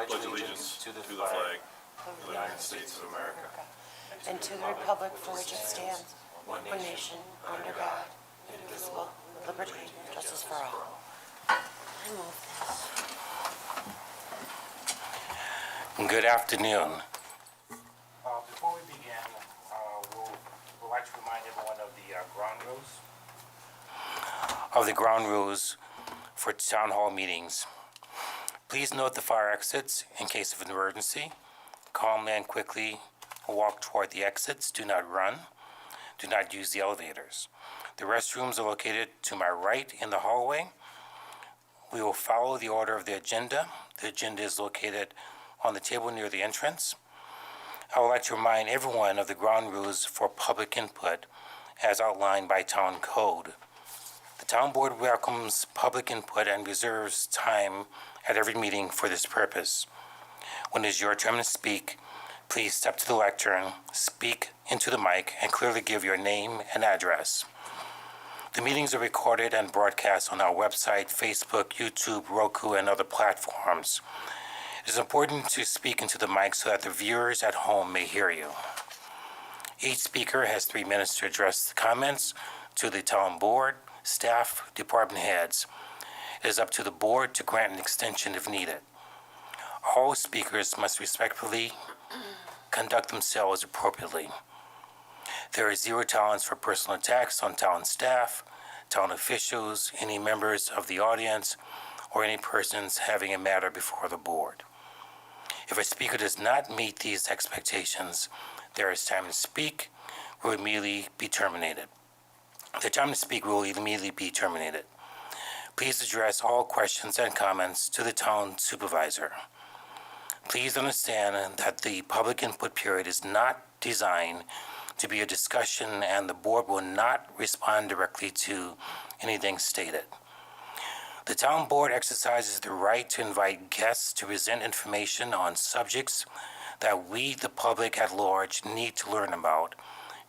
pledge allegiance to the flag of the United States of America and to the republic for which it stands, one nation, under God, indivisible, with liberty and justice for all. I move this. Good afternoon. Before we begin, we'd like to remind everyone of the ground rules. Of the ground rules for town hall meetings. Please note the fire exits in case of an emergency. Calmly and quickly walk toward the exits. Do not run. Do not use the elevators. The restrooms are located to my right in the hallway. We will follow the order of the agenda. The agenda is located on the table near the entrance. I would like to remind everyone of the ground rules for public input as outlined by town code. The town board welcomes public input and reserves time at every meeting for this purpose. When it is your turn to speak, please step to the lectern, speak into the mic, and clearly give your name and address. The meetings are recorded and broadcast on our website, Facebook, YouTube, Roku, and other platforms. It is important to speak into the mic so that the viewers at home may hear you. Each speaker has 3 minutes to address the comments to the town board, staff, department heads. It is up to the board to grant an extension if needed. All speakers must respectfully conduct themselves appropriately. There is 0 tolerance for personal attacks on town staff, town officials, any members of the audience, or any persons having a matter before the board. If a speaker does not meet these expectations, there is time to speak, will immediately be terminated. The time to speak will immediately be terminated. Please address all questions and comments to the town supervisor. Please understand that the public input period is not designed to be a discussion and the board will not respond directly to anything stated. The town board exercises the right to invite guests to present information on subjects that we, the public at large, need to learn about,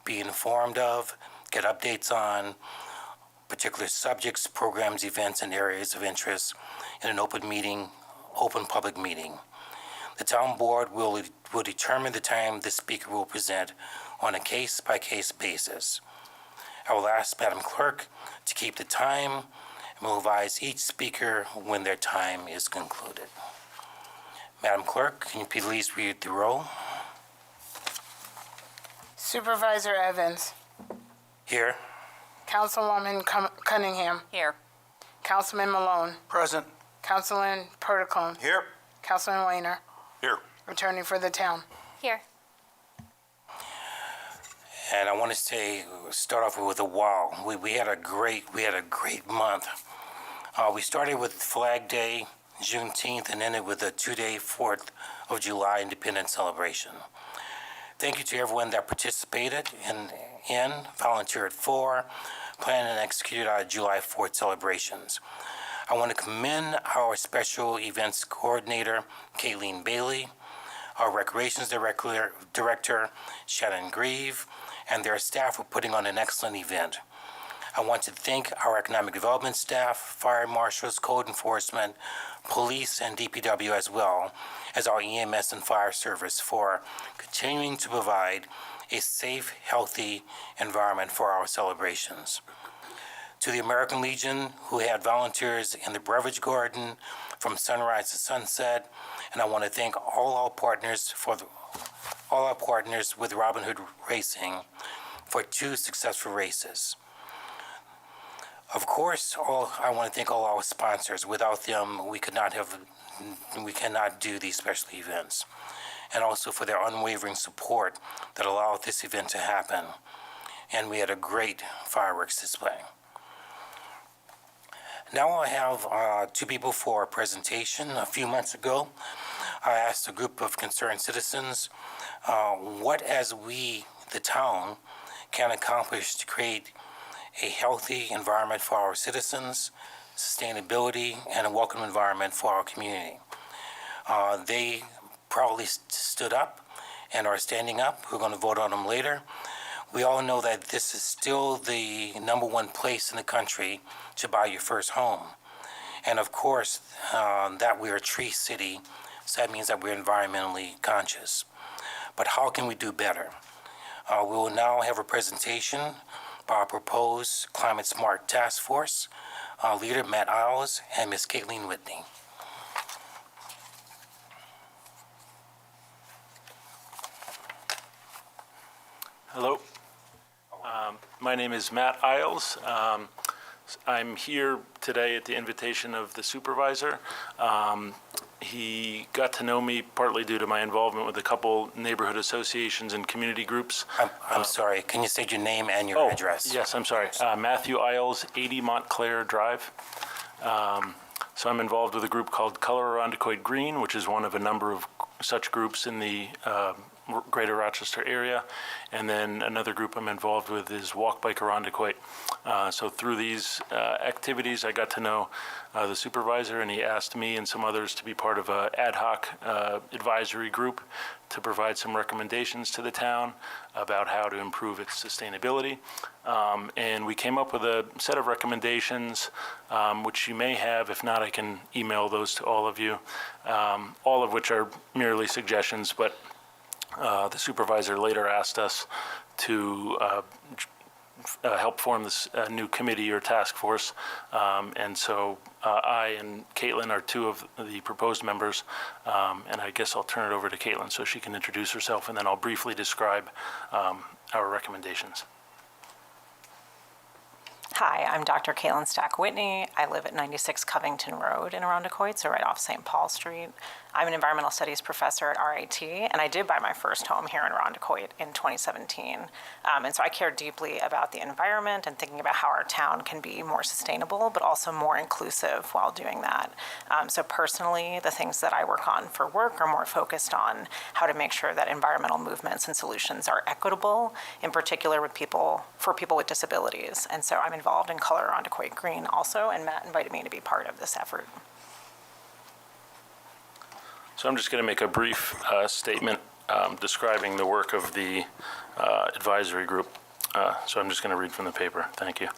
be informed of, get updates on particular subjects, programs, events, and areas of interest in an open public meeting. The town board will determine the time the speaker will present on a case-by-case basis. I will ask Madam Clerk to keep the time and will advise each speaker when their time is concluded. Madam Clerk, can you please read the roll? Supervisor Evans. Here. Councilwoman Cunningham. Here. Councilman Malone. Present. Councilman Perticone. Here. Councilman Weiner. Here. Attorney for the town. Here. And I want to start off with a wow. We had a great month. We started with Flag Day, Juneteenth, and ended with a 2-day 4th of July Independence celebration. Thank you to everyone that participated in, volunteered for, planned and executed our July 4th celebrations. I want to commend our special events coordinator, Kayleen Bailey, our recreations director, Shannon Grieve, and their staff for putting on an excellent event. I want to thank our economic development staff, fire marshals, code enforcement, police, and DPW as well as our EMS and fire service for continuing to provide a safe, healthy environment for our celebrations. To the American Legion, who had volunteers in the beverage garden from sunrise to sunset, and I want to thank all our partners with Robin Hood Racing for 2 successful races. Of course, I want to thank all our sponsors. Without them, we cannot do these special events. And also for their unwavering support that allowed this event to happen. And we had a great fireworks display. Now I have 2 people for a presentation. A few months ago, I asked a group of concerned citizens what, as we, the town, can accomplish to create a healthy environment for our citizens, sustainability, and a welcome environment for our community. They proudly stood up and are standing up. We're going to vote on them later. We all know that this is still the #1 place in the country to buy your first home. And of course, that we're a tree city so that means that we're environmentally conscious. But how can we do better? We will now have a presentation by our proposed Climate Smart Task Force, leader Matt Isles and Ms. Caitlin Whitney. Hello. My name is Matt Isles. I'm here today at the invitation of the supervisor. He got to know me partly due to my involvement with a couple neighborhood associations and community groups. I'm sorry, can you state your name and your address? Yes, I'm sorry. Matthew Isles, 80 Montclair Drive. So I'm involved with a group called Color Irondequoit Green, which is one of a number of such groups in the greater Rochester area. And then another group I'm involved with is Walk Bike Irondequoit. So through these activities, I got to know the supervisor, and he asked me and some others to be part of an ad hoc advisory group to provide some recommendations to the town about how to improve its sustainability. And we came up with a set of recommendations, which you may have. If not, I can email those to all of you, all of which are merely suggestions, but the supervisor later asked us to help form this new committee or task force. And so I and Caitlin are two of the proposed members. And I guess I'll turn it over to Caitlin so she can introduce herself, and then I'll briefly describe our recommendations. Hi, I'm Dr. Caitlin Stack Whitney. I live at 96 Covington Road in Irondequoit, so right off St. Paul Street. I'm an environmental studies professor at RIT, and I did buy my first home here in Irondequoit in 2017. And so I care deeply about the environment and thinking about how our town can be more sustainable, but also more inclusive while doing that. So personally, the things that I work on for work are more focused on how to make sure that environmental movements and solutions are equitable, in particular for people with disabilities. And so I'm involved in Color Irondequoit Green also, and Matt invited me to be part of this effort. So I'm just going to make a brief statement describing the work of the advisory group. So I'm just going to read from the paper. Thank you.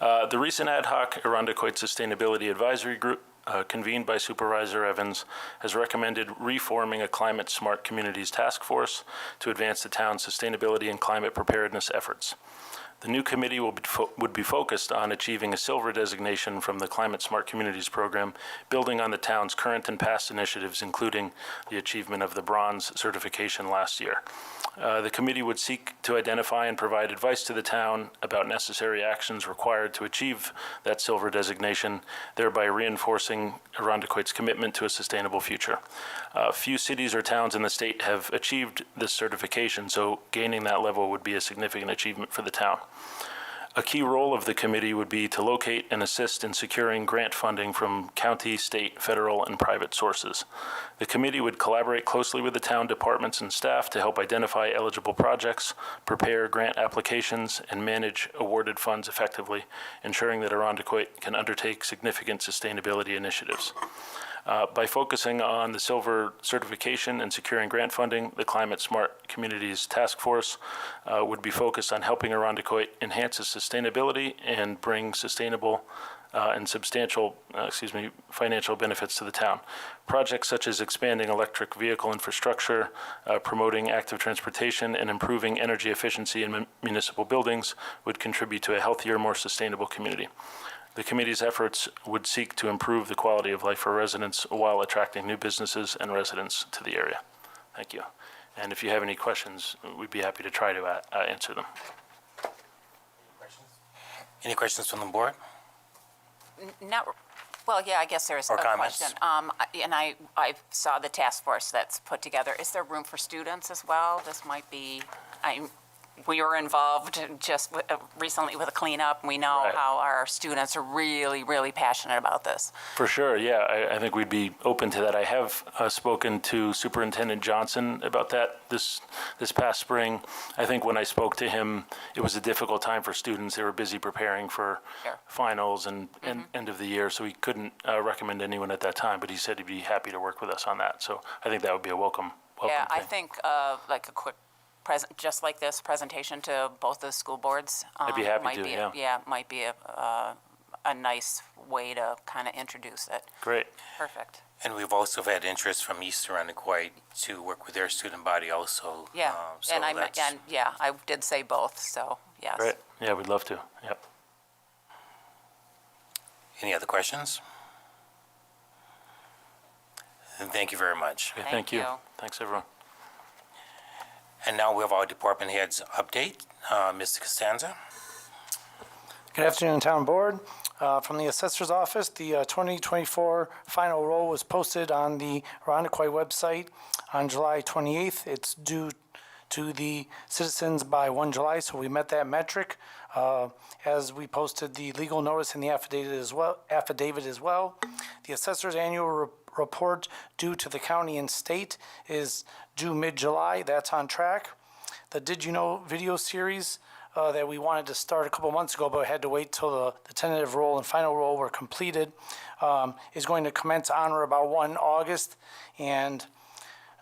The recent ad hoc Irondequoit Sustainability Advisory Group, convened by Supervisor Evans, has recommended reforming a Climate Smart Communities Task Force to advance the town's sustainability and climate preparedness efforts. The new committee would be focused on achieving a silver designation from the Climate Smart Communities program, building on the town's current and past initiatives, including the achievement of the bronze certification last year. The committee would seek to identify and provide advice to the town about necessary actions required to achieve that silver designation, thereby reinforcing Irondequoit's commitment to a sustainable future. Few cities or towns in the state have achieved this certification, so gaining that level would be a significant achievement for the town. A key role of the committee would be to locate and assist in securing grant funding from county, state, federal, and private sources. The committee would collaborate closely with the town departments and staff to help identify eligible projects, prepare grant applications, and manage awarded funds effectively, ensuring that Irondequoit can undertake significant sustainability initiatives. By focusing on the silver certification and securing grant funding, the Climate Smart Communities Task Force would be focused on helping Irondequoit enhance its sustainability and bring sustainable and substantial financial benefits to the town. Projects such as expanding electric vehicle infrastructure, promoting active transportation, and improving energy efficiency in municipal buildings would contribute to a healthier, more sustainable community. The committee's efforts would seek to improve the quality of life for residents while attracting new businesses and residents to the area. Thank you. And if you have any questions, we'd be happy to try to answer them. Any questions from the board? Well, yeah, I guess there's Or a comments? question. And I saw the task force that's put together. Is there room for students as well? This might be, we were involved just recently with a cleanup. We know Right. how our students are really, really passionate about this. For sure, yeah. I think we'd be open to that. I have spoken to Superintendent Johnson about that this past spring. I think when I spoke to him, it was a difficult time for students. They were busy preparing for Sure. finals and end of the year, so he couldn't recommend anyone at that time, but he said he'd be happy to work with us on that. So I think that would be a welcome Yeah, I thing. think like a quick just like this presentation to both the school boards. I'd be happy might to, be yeah. Yeah, might be a a nice way to kind of introduce it. Great. Perfect. And we've also had interest from East Arundecoit to work with their student body also. Yeah, So and that's- I did say both, so, yes. Great. Yeah, we'd love to. Yep. Any other questions? And thank you very much. Okay, Thank thank you. you. Thanks, everyone. And now we have our department heads update. Mr. Costanza? Good afternoon, Town Board. From the Assessor's Office, the 2024 final roll was posted on the Arundecoit website on July 28th. It's due to the citizens by 1 July, so we met that metric. As we posted the legal notice in the affidavit as well. The Assessor's annual report due to the county and state is due mid-July. That's on track. The Did You Know video series that we wanted to start a couple months ago, but had to wait till the tentative roll and final roll were completed, is going to commence on or about 1 August. And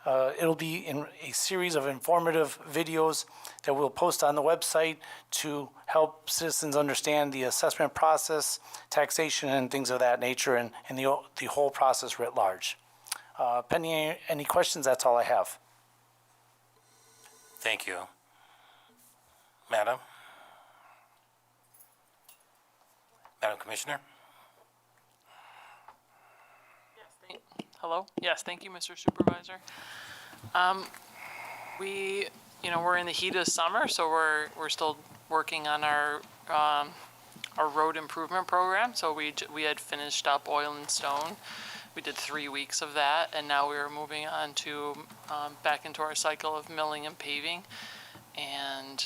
it'll be in a series of informative videos that we'll post on the website to help citizens understand the assessment process, taxation, and things of that nature, and the whole process writ large. Pending any questions, that's all I have. Thank you. Madam? Madam Commissioner? Hello? Yes, thank you, Mr. Supervisor. We're in the heat of summer, so we're still working on our road improvement program. So we had finished up oil and stone. We did 3 weeks of that, and now we are moving on to back into our cycle of milling and paving. And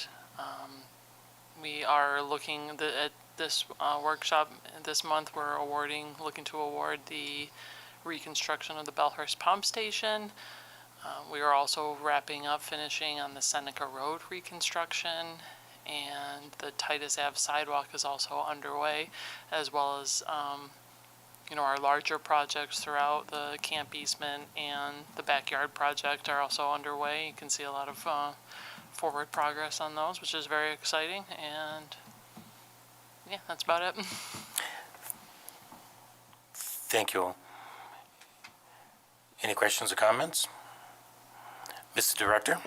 we are looking at this workshop this month. We're looking to award the reconstruction of the Bellhurst Pump Station. We are also finishing on the Seneca Road reconstruction, and the Titus Ave sidewalk is also underway, as well as our larger projects throughout the Camp Eastman and the Backyard project are also underway. You can see a lot of forward progress on those, which is very exciting, and yeah, that's about it. Thank you. Any questions or comments? Mr. Director?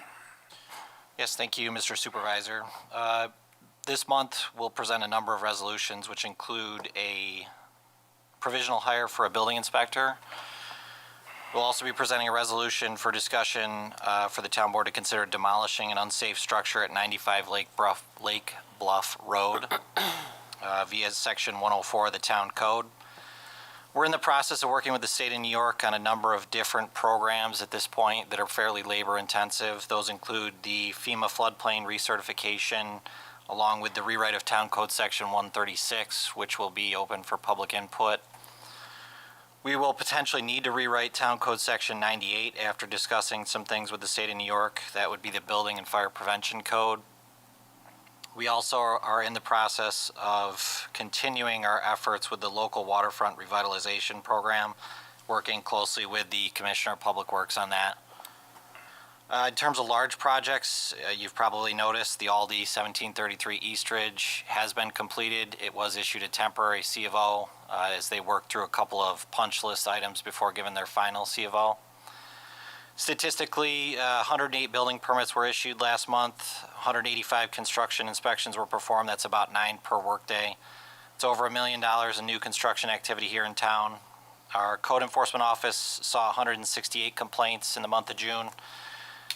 Yes, thank you, Mr. Supervisor. This month, we'll present a number of resolutions, which include a provisional hire for a building inspector. We'll also be presenting a resolution for discussion for the town board to consider demolishing an unsafe structure at 95 Lake Bluff Road via Section 104 of the Town Code. We're in the process of working with the state of New York on a number of different programs at this point that are fairly labor intensive. Those include the FEMA floodplain recertification, along with the rewrite of Town Code Section 136, which will be open for public input. We will potentially need to rewrite Town Code Section 98 after discussing some things with the state of New York. That would be the Building and Fire Prevention Code. We also are in the process of continuing our efforts with the local waterfront revitalization program, working closely with the Commissioner of Public Works on that. In terms of large projects, you've probably noticed the Aldi 1733 Eastridge has been completed. It was issued a temporary C of O as they worked through a couple of punch list items before giving their final C of O. Statistically, 108 building permits were issued last month. 185 construction inspections were performed. That's about 9 per workday. It's over $1 million in new construction activity here in town. Our code enforcement office saw 168 complaints in the month of June.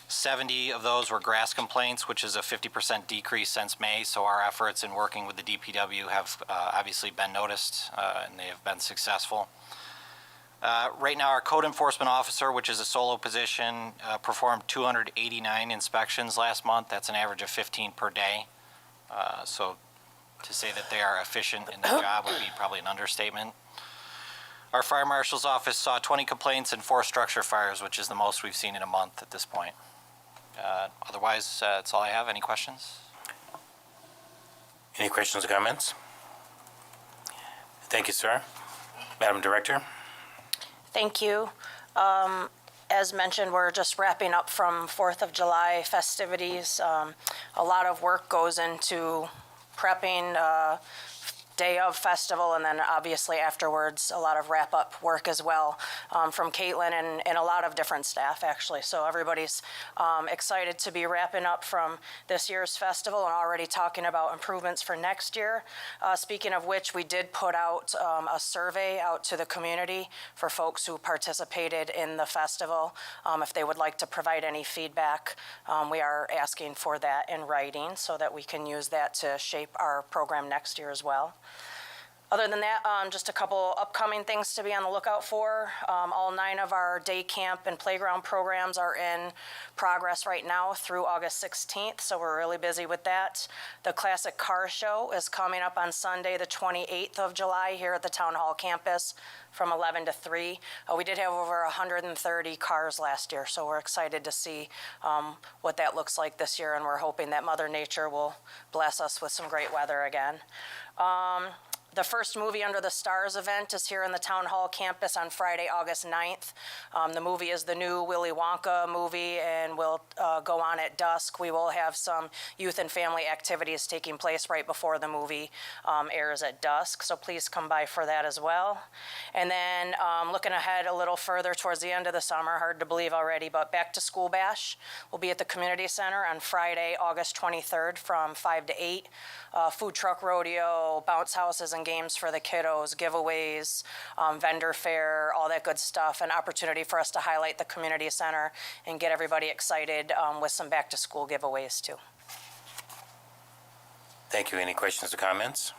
70 of those were grass complaints, which is a 50% decrease since May. So our efforts in working with the DPW have obviously been noticed, and they have been successful. Right now, our code enforcement officer, which is a solo position, performed 289 inspections last month. That's an average of 15 per day. So to say that they are efficient in their job would be probably an understatement. Our fire marshal's office saw 20 complaints and 4 structure fires, which is the most we've seen in a month at this point. Otherwise, that's all I have. Any questions? Any questions or comments? Thank you, sir. Madam Director? Thank you. As mentioned, we're just wrapping up from 4th of July festivities. A lot of work goes into prepping day of festival, and then obviously afterwards, a lot of wrap-up work as well from Caitlin and a lot of different staff, actually. So everybody's excited to be wrapping up from this year's festival and already talking about improvements for next year. Speaking of which, we did put out a survey out to the community for folks who participated in the festival. If they would like to provide any feedback, we are asking for that in writing so that we can use that to shape our program next year as well. Other than that, just a couple upcoming things to be on the lookout for. All 9 of our day camp and playground programs are in progress right now through August 16th, so we're really busy with that. The Classic Car Show is coming up on Sunday, the 28th of July, here at the Town Hall campus from 11 to 3. We did have over 130 cars last year, so we're excited to see what that looks like this year, and we're hoping that Mother Nature will bless us with some great weather again. The first Movie Under the Stars event is here in the Town Hall campus on Friday, August 9th. The movie is the new Willy Wonka movie and will go on at dusk. We will have some youth and family activities taking place right before the movie airs at dusk, so please come by for that as well. And then looking ahead a little further towards the end of the summer, hard to believe already, but Back to School Bash will be at the Community Center on Friday, August 23rd from 5 to 8. Food truck rodeo, bounce houses and games for the kiddos, giveaways, vendor fair, all that good stuff. An opportunity for us to highlight the community center and get everybody excited with some back to school giveaways too. Thank you. Any questions or comments?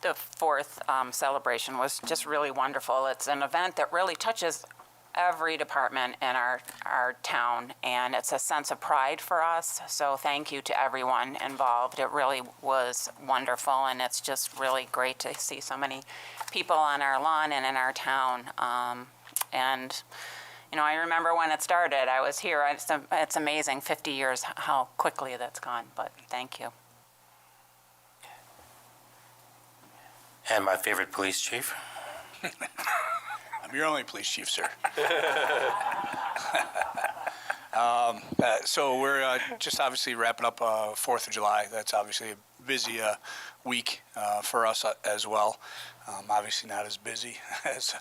The 4th celebration was just really wonderful. It's an event that really touches every department in our town, and it's a sense of pride for us. So thank you to everyone involved. It really was wonderful, and it's just really great to see so many people on our lawn and in our town. And you know, I remember when it started. I was here. It's amazing, 50 years, how quickly that's gone. But thank you. And my favorite police chief. I'm your only police chief, sir. So we're just obviously wrapping up 4th of July. That's obviously a busy week for us as well. Obviously not as busy as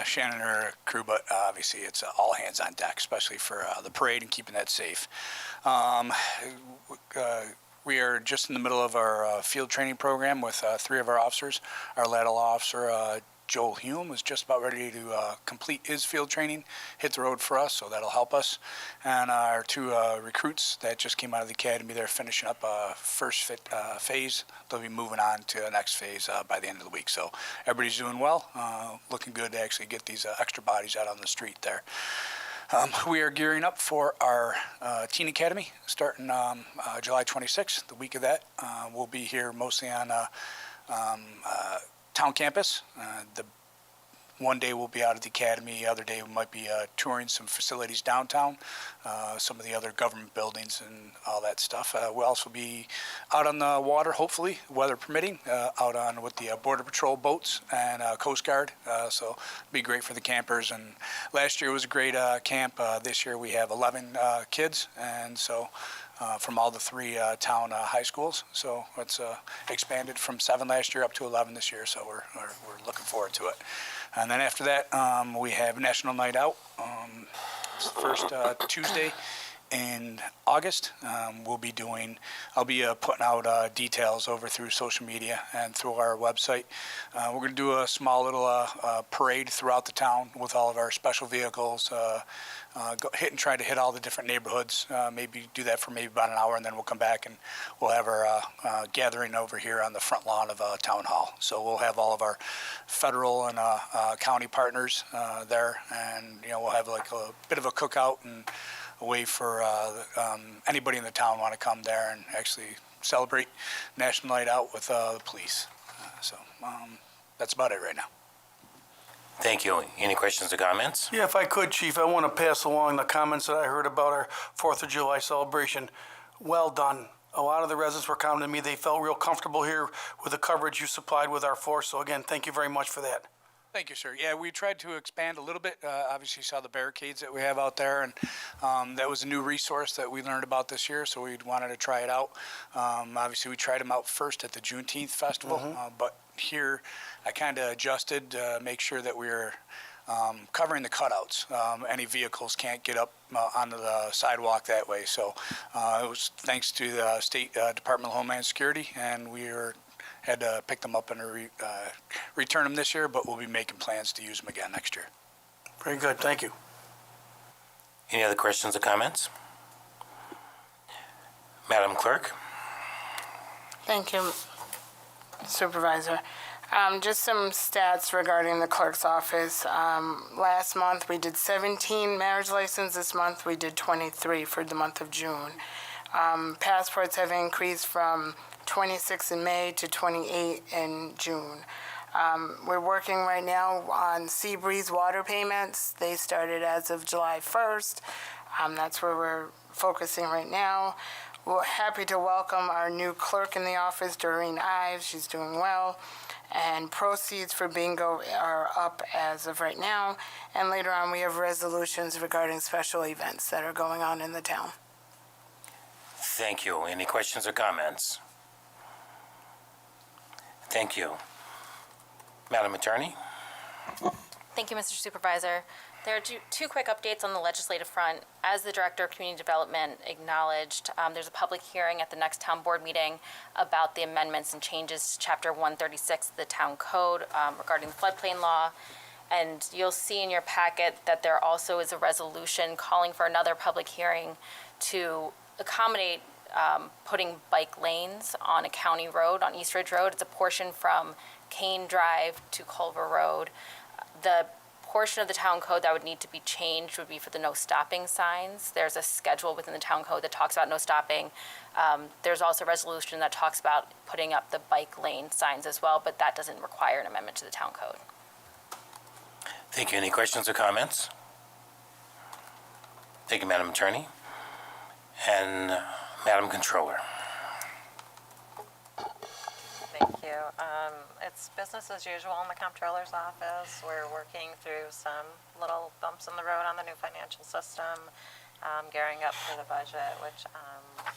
Shannon and her crew, but obviously it's all hands on deck, especially for the parade and keeping that safe. We are just in the middle of our field training program with 3 of our officers. Our lateral officer, Joel Hume, is just about ready to complete his field training, hit the road for us, so that'll help us. And our 2 recruits that just came out of the academy, they're finishing up first phase. They'll be moving on to the next phase by the end of the week. So everybody's doing well, looking good to actually get these extra bodies out on the street there. We are gearing up for our Teen Academy starting July 26th. The week of that, we'll be here mostly on town campus. The one day we'll be out at the academy, the other day we might be touring some facilities downtown, some of the other government buildings and all that stuff. We'll also be out on the water, hopefully, weather permitting, out on with the Border Patrol boats and Coast Guard. So it'll be great for the campers. And last year was a great camp. This year we have 11 kids, and so from all the 3 town high schools. So it's expanded from 7 last year up to 11 this year. So we're looking forward to it. And then after that, we have National Night Out. It's the first Tuesday in August. I'll be putting out details over through social media and through our website. We're going to do a small little parade throughout the town with all of our special vehicles. Try to hit all the different neighborhoods. Maybe do that for maybe about an hour, and then we'll come back and we'll have our gathering over here on the front lawn of Town Hall. So we'll have all of our federal and county partners there, and we'll have like a bit of a cookout and a way for anybody in the town want to come there and actually celebrate National Night Out with the police. So that's about it right now. Thank you. Any questions or comments? Yeah, if I could, Chief, I want to pass along the comments that I heard about our 4th of July celebration. Well done. A lot of the residents were commenting to me they felt real comfortable here with the coverage you supplied with our force. So again, thank you very much for that. Thank you, sir. Yeah, we tried to expand a little bit. Obviously, you saw the barricades that we have out there, and that was a new resource that we learned about this year, so we wanted to try it out. Obviously, we tried them out first at the Juneteenth Festival, but here I kind of adjusted to make sure that we were covering the cutouts. Any vehicles can't get up onto the sidewalk that way. So it was thanks to the State Department of Homeland Security, and had to pick them up and return them this year, but we'll be making plans to use them again next year. Very good, thank you. Any other questions or comments? Madam Clerk? Thank you, Supervisor. Just some stats regarding the clerk's office. Last month, we did 17 marriage licenses. This month, we did 23 for the month of June. Passports have increased from 26 in May to 28 in June. We're working right now on Seabreeze water payments. They started as of July 1st. That's where we're focusing right now. We're happy to welcome our new clerk in the office, Doreen Ives. She's doing well. And proceeds for bingo are up as of right now. And later on, we have resolutions regarding special events that are going on in the town. Thank you. Any questions or comments? Thank you. Madam Attorney? Thank you, Mr. Supervisor. There are two quick updates on the legislative front. As the Director of Community Development acknowledged, there's a public hearing at the next town board meeting about the amendments and changes to Chapter 136 of the Town Code regarding the floodplain law. And you'll see in your packet that there also is a resolution calling for another public hearing to accommodate putting bike lanes on a county road, on East Ridge Road. It's a portion from Kane Drive to Culver Road. The portion of the town code that would need to be changed would be for the no stopping signs. There's a schedule within the town code that talks about no stopping. There's also a resolution that talks about putting up the bike lane signs as well, but that doesn't require an amendment to the town code. Thank you. Any questions or comments? Thank you, Madam Attorney. And Madam Controller. Thank you. It's business as usual in the comptroller's office. We're working through some little bumps in the road on the new financial system, gearing up for the budget, which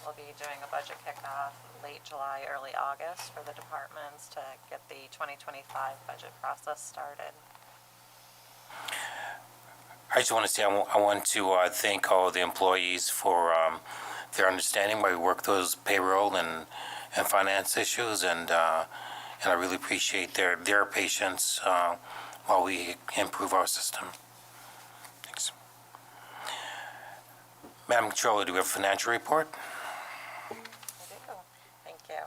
we'll be doing a budget kickoff late July, early August for the departments to get the 2025 budget process started. I just want to say I want to thank all the employees for their understanding while we work those payroll and finance issues, and I really appreciate their patience while we improve our system. Thanks. Madam Controller, do we have a financial report? I do. Thank you.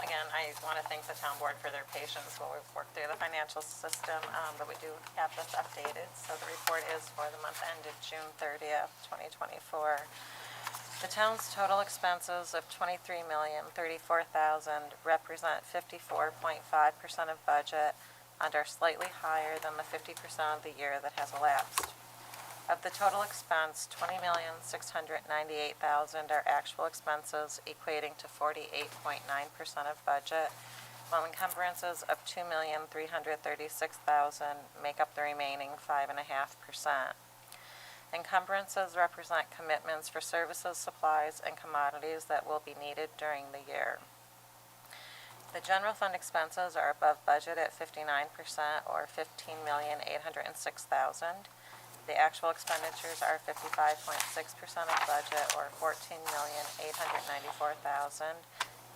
Again, I want to thank the town board for their patience while we've worked through the financial system, but we do have this updated. So the report is for the month ended June 30th, 2024. The town's total expenses of $23,034,000 represent 54.5% of budget and are slightly higher than the 50% of the year that has elapsed. Of the total expense, $20,698,000 are actual expenses, equating to 48.9% of budget, while encumbrances of $2,336,000 make up the remaining 5.5%. Encumbrances represent commitments for services, supplies, and commodities that will be needed during the year. The general fund expenses are above budget at 59%, or $15,806,000. The actual expenditures are 55.6% of budget, or $14,894,000,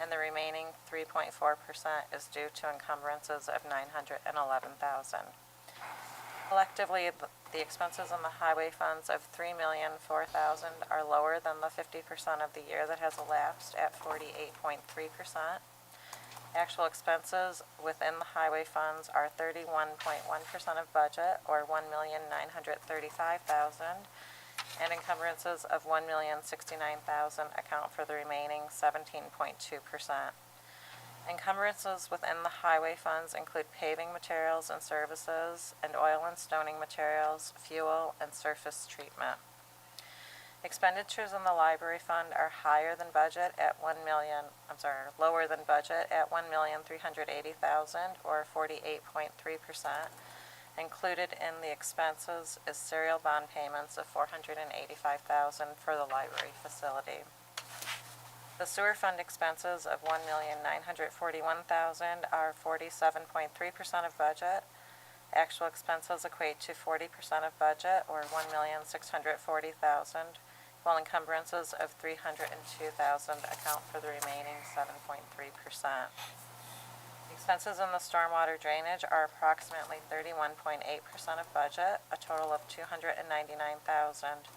and the remaining 3.4% is due to encumbrances of $911,000. Collectively, the expenses in the highway funds of $3,004,000 are lower than the 50% of the year that has elapsed at 48.3%. Actual expenses within the highway funds are 31.1% of budget, or $1,935,000, and encumbrances of $1,069,000 account for the remaining 17.2%. Encumbrances within the highway funds include paving materials and services, and oil and stoning materials, fuel, and surface treatment. Expenditures in the library fund are lower than budget at $1,380,000, or 48.3%, Included in the expenses is serial bond payments of $485,000 for the library facility. The sewer fund expenses of $1,941,000 are 47.3% of budget. Actual expenses equate to 40% of budget, or $1,640,000, while encumbrances of $302,000 account for the remaining 7.3%. Expenses in the stormwater drainage are approximately 31.8% of budget, a total of $299,000.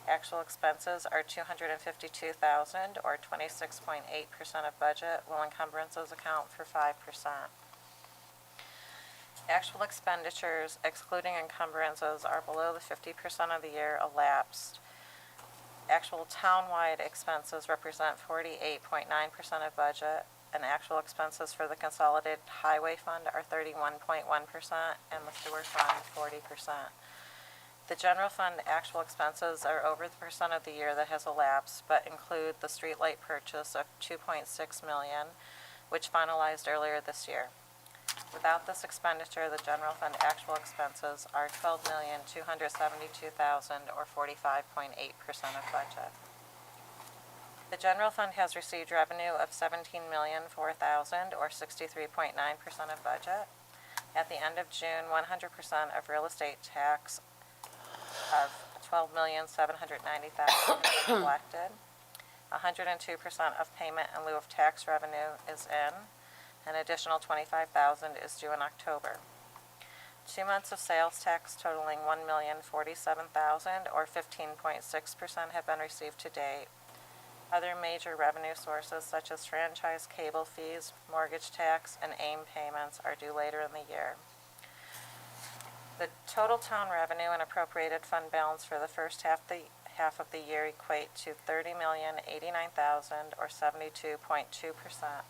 Actual expenses are $252,000, or 26.8% of budget, while encumbrances account for 5%. Actual expenditures, excluding encumbrances, are below the 50% of the year elapsed. Actual townwide expenses represent 48.9% of budget, and actual expenses for the consolidated highway fund are 31.1%, and the sewer fund 40%. The general fund actual expenses are over the percent of the year that has elapsed, but include the streetlight purchase of $2.6 million, which finalized earlier this year. Without this expenditure, the general fund actual expenses are $12,272,000, or 45.8% of budget. The general fund has received revenue of $17,004,000, or 63.9% of budget. At the end of June, 100% of real estate tax of $12,790,000 has been collected. 102% of payment in lieu of tax revenue is in. An additional $25,000 is due in October. 2 months of sales tax totaling $1,047,000, or 15.6%, have been received to date. Other major revenue sources, such as franchise cable fees, mortgage tax, and AIM payments, are due later in the year. The total town revenue and appropriated fund balance for the first half of the year equate to $30,089,000, or 72.2%.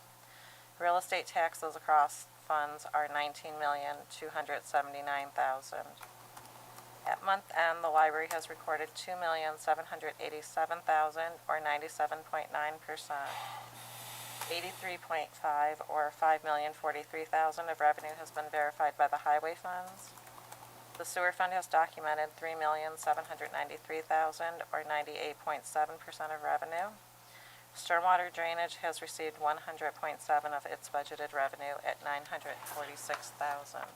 Real estate taxes across funds are $19,279,000. At month end, the library has recorded $2,787,000, or 97.9%. 83.5, or $5,043,000 of revenue has been verified by the highway funds. The sewer fund has documented $3,793,000, or 98.7% of revenue. Stormwater drainage has received 100.7 of its budgeted revenue at $946,000.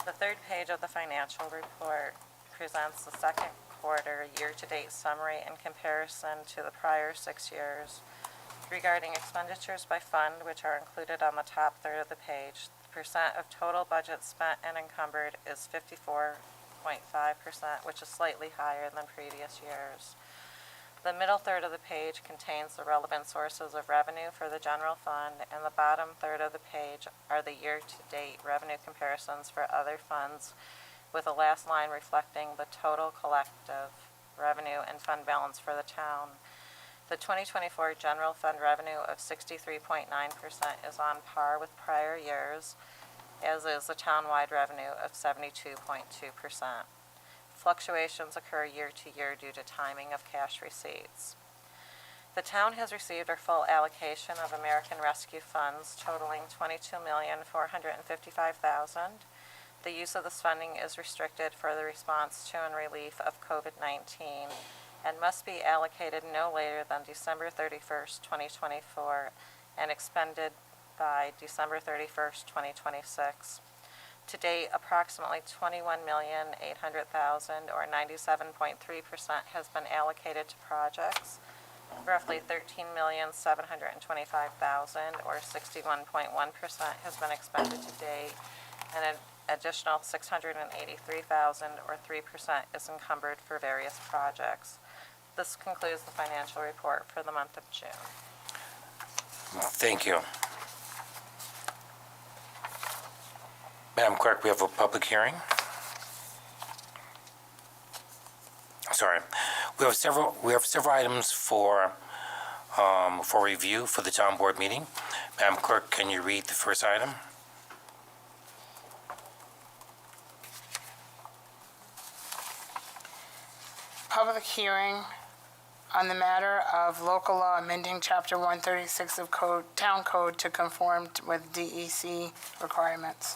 The third page of the financial report presents the second quarter year-to-date summary in comparison to the prior 6 years. Regarding expenditures by fund, which are included on the top third of the page, the percent of total budget spent and encumbered is 54.5%, which is slightly higher than previous years. The middle third of the page contains the relevant sources of revenue for the general fund, and the bottom third of the page are the year-to-date revenue comparisons for other funds, with the last line reflecting the total collective revenue and fund balance for the town. The 2024 general fund revenue of 63.9% is on par with prior years, as is the townwide revenue of 72.2%. Fluctuations occur year to year due to timing of cash receipts. The town has received our full allocation of American Rescue funds totaling $22,455,000. The use of this funding is restricted for the response to and relief of COVID-19 and must be allocated no later than December 31st, 2024 and expended by December 31st, 2026. To date, approximately $21,800,000, or 97.3%, has been allocated to projects. Roughly $13,725,000, or 61.1%, has been expended to date, and an additional $683,000, or 3%, is encumbered for various projects. This concludes the financial report for the month of June. Thank you. Madam Clerk, we have a public hearing. Sorry, we have several items for review for the town board meeting. Madam Clerk, can you read the first item? Public hearing on the matter of local law amending Chapter 136 of Town Code to conform with DEC requirements.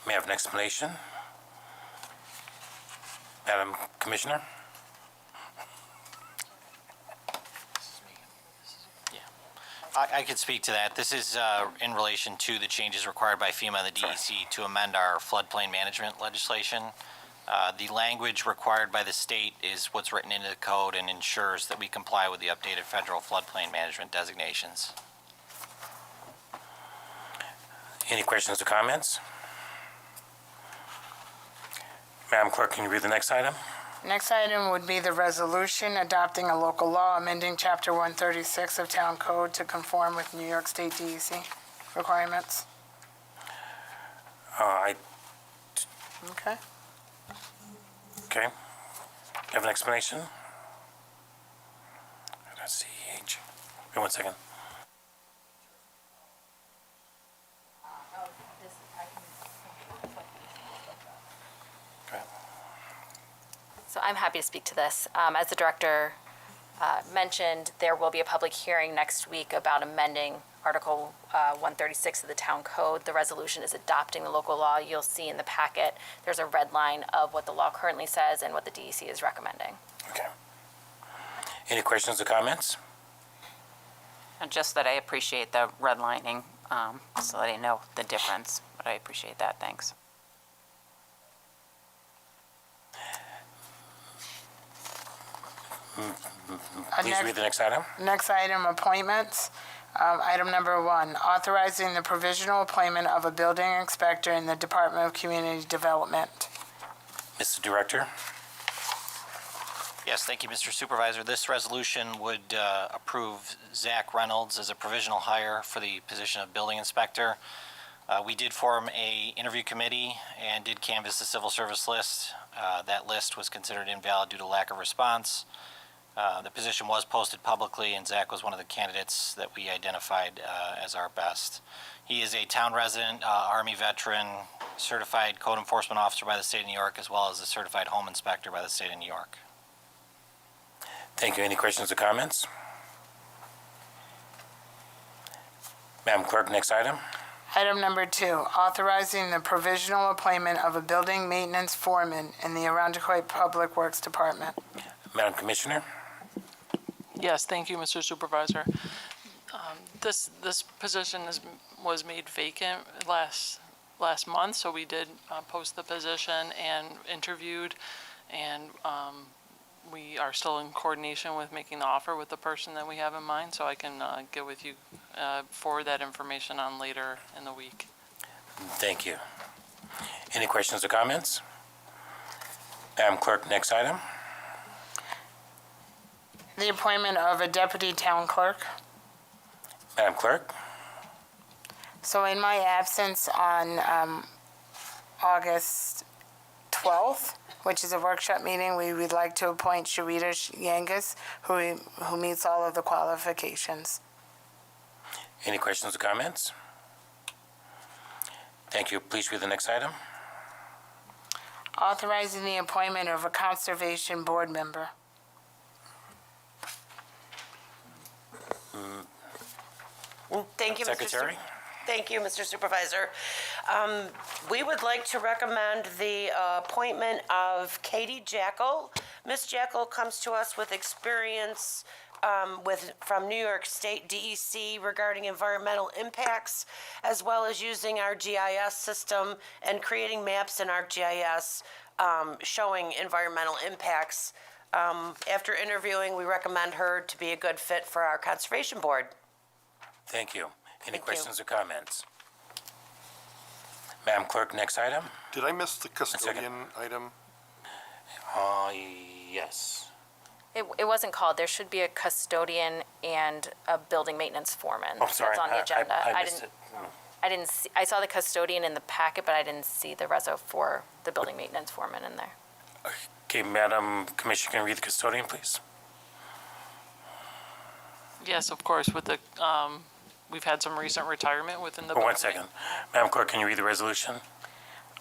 May I have an explanation? Madam Commissioner? I could speak to that. This is in relation to the changes required by FEMA and the DEC to amend our floodplain management legislation. The language required by the state is what's written into the code and ensures that we comply with the updated federal floodplain management designations. Any questions or comments? Madam Clerk, can you read the next item? Next item would be the resolution adopting a local law amending Chapter 136 of Town Code to conform with New York State DEC requirements. Okay. Okay. Have an explanation? Let's see, wait 1 second. So I'm happy to speak to this. As the director mentioned, there will be a public hearing next week about amending Article 136 of the Town Code. The resolution is adopting the local law. You'll see in the packet, there's a red line of what the law currently says and what the DEC is recommending. Okay. Any questions or comments? And just that I appreciate the redlining, so that I know the difference, but I appreciate that, thanks. Please read the next item. Next item, appointments. Item number 1, authorizing the provisional appointment of a building inspector in the Department of Community Development. Mr. Director? Yes, thank you, Mr. Supervisor. This resolution would approve Zach Reynolds as a provisional hire for the position of building inspector. We did form a interview committee and did canvass the civil service list. That list was considered invalid due to lack of response. The position was posted publicly, and Zach was one of the candidates that we identified as our best. He is a town resident, Army veteran, certified code enforcement officer by the state of New York, as well as a certified home inspector by the state of New York. Thank you. Any questions or comments? Madam Clerk, next item. Item number 2, authorizing the provisional appointment of a building maintenance foreman in the Arundecoit Public Works Department. Madam Commissioner? Yes, thank you, Mr. Supervisor. This position was made vacant last month, so we did post the position and interviewed, and we are still in coordination with making the offer with the person that we have in mind, so I can get with you, forward that information on later in the week. Thank you. Any questions or comments? Madam Clerk, next item. The appointment of a deputy town clerk. Madam Clerk? So in my absence on August 12th, which is a workshop meeting, we would like to appoint Sharita Yangas, who meets all of the qualifications. Any questions or comments? Thank you. Please read the next item. Authorizing the appointment of a conservation board member. Thank you, Mr. Secretary? Thank you, Mr. Supervisor. We would like to recommend the appointment of Katie Jackal. Ms. Jackal comes to us with experience from New York State DEC regarding environmental impacts, as well as using our GIS system and creating maps in our GIS showing environmental impacts. After interviewing, we recommend her to be a good fit for our Conservation Board. Thank you. Any Thank you. questions or comments? Madam Clerk, next item. Did I miss the custodian item? Yes. It wasn't called. There should be a custodian and a building maintenance foreman. Oh, sorry. That's on the agenda. I missed it. I didn't see, I saw the custodian in the packet, but I didn't see the reso for the building maintenance foreman in there. Okay, Madam Commissioner, can you read the custodian, please? Yes, of course, with the, we've had some recent retirement within the. 1 second. Madam Clerk, can you read the resolution?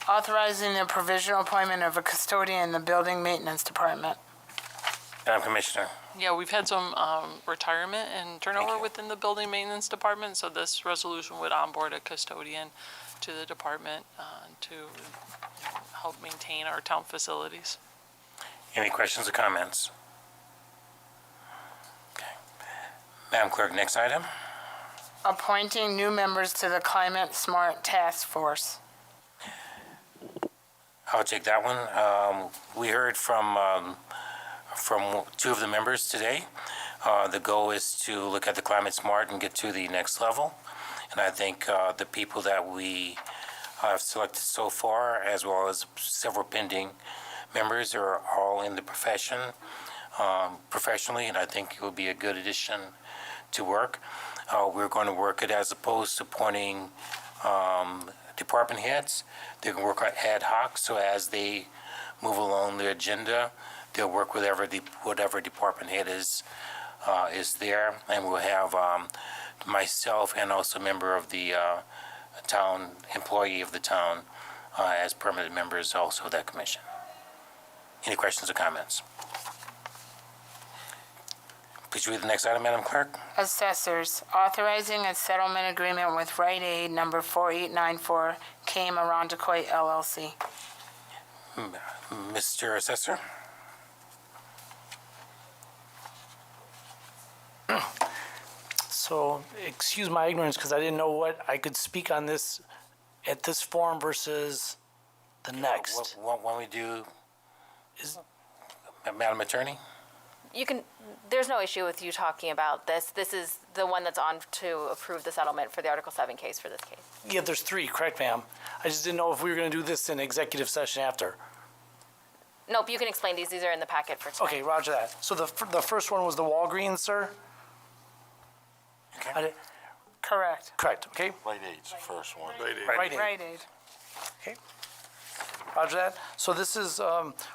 Authorizing the provisional appointment of a custodian in the building maintenance department. Madam Commissioner? Yeah, we've had some retirement and turnover you. within the building maintenance department, so this resolution would onboard a custodian to the department to help maintain our town facilities. Any questions or comments? Okay. Madam Clerk, next item. Appointing new members to the Climate Smart Task Force. I'll take that one. We heard from two of the members today. The goal is to look at the climate smart and get to the next level. And I think the people that we have selected so far, as well as several pending members, are all in the profession, professionally, and I think it will be a good addition to work. We're going to work it as opposed to appointing department heads. They can work on ad hoc, so as they move along the agenda, they'll work with whatever department head is there, and we'll have myself and also a member of the town, employee of the town, as permanent members also of that commission. Any questions or comments? Please read the next item, Madam Clerk. Assessors, authorizing a settlement agreement with Rite Aid number 4894, Kame Arundecoit LLC. Mr. Assessor? So, excuse my ignorance, because I didn't know what I could speak on this at this forum versus the next. What we do is, Madam Attorney? You can, there's no issue with you talking about this. This is the one that's on to approve the settlement for the Article 7 case for this case. Yeah, there's three, correct, ma'am? I just didn't know if we were going to do this in executive session after. Nope, you can explain these. These are in the packet for tonight. Okay, roger that. So the first one was the Walgreens, sir? Okay. Correct. Correct, okay? Rite Aid's the first one. Rite Aid. Rite Aid. Okay. Roger that. So this is,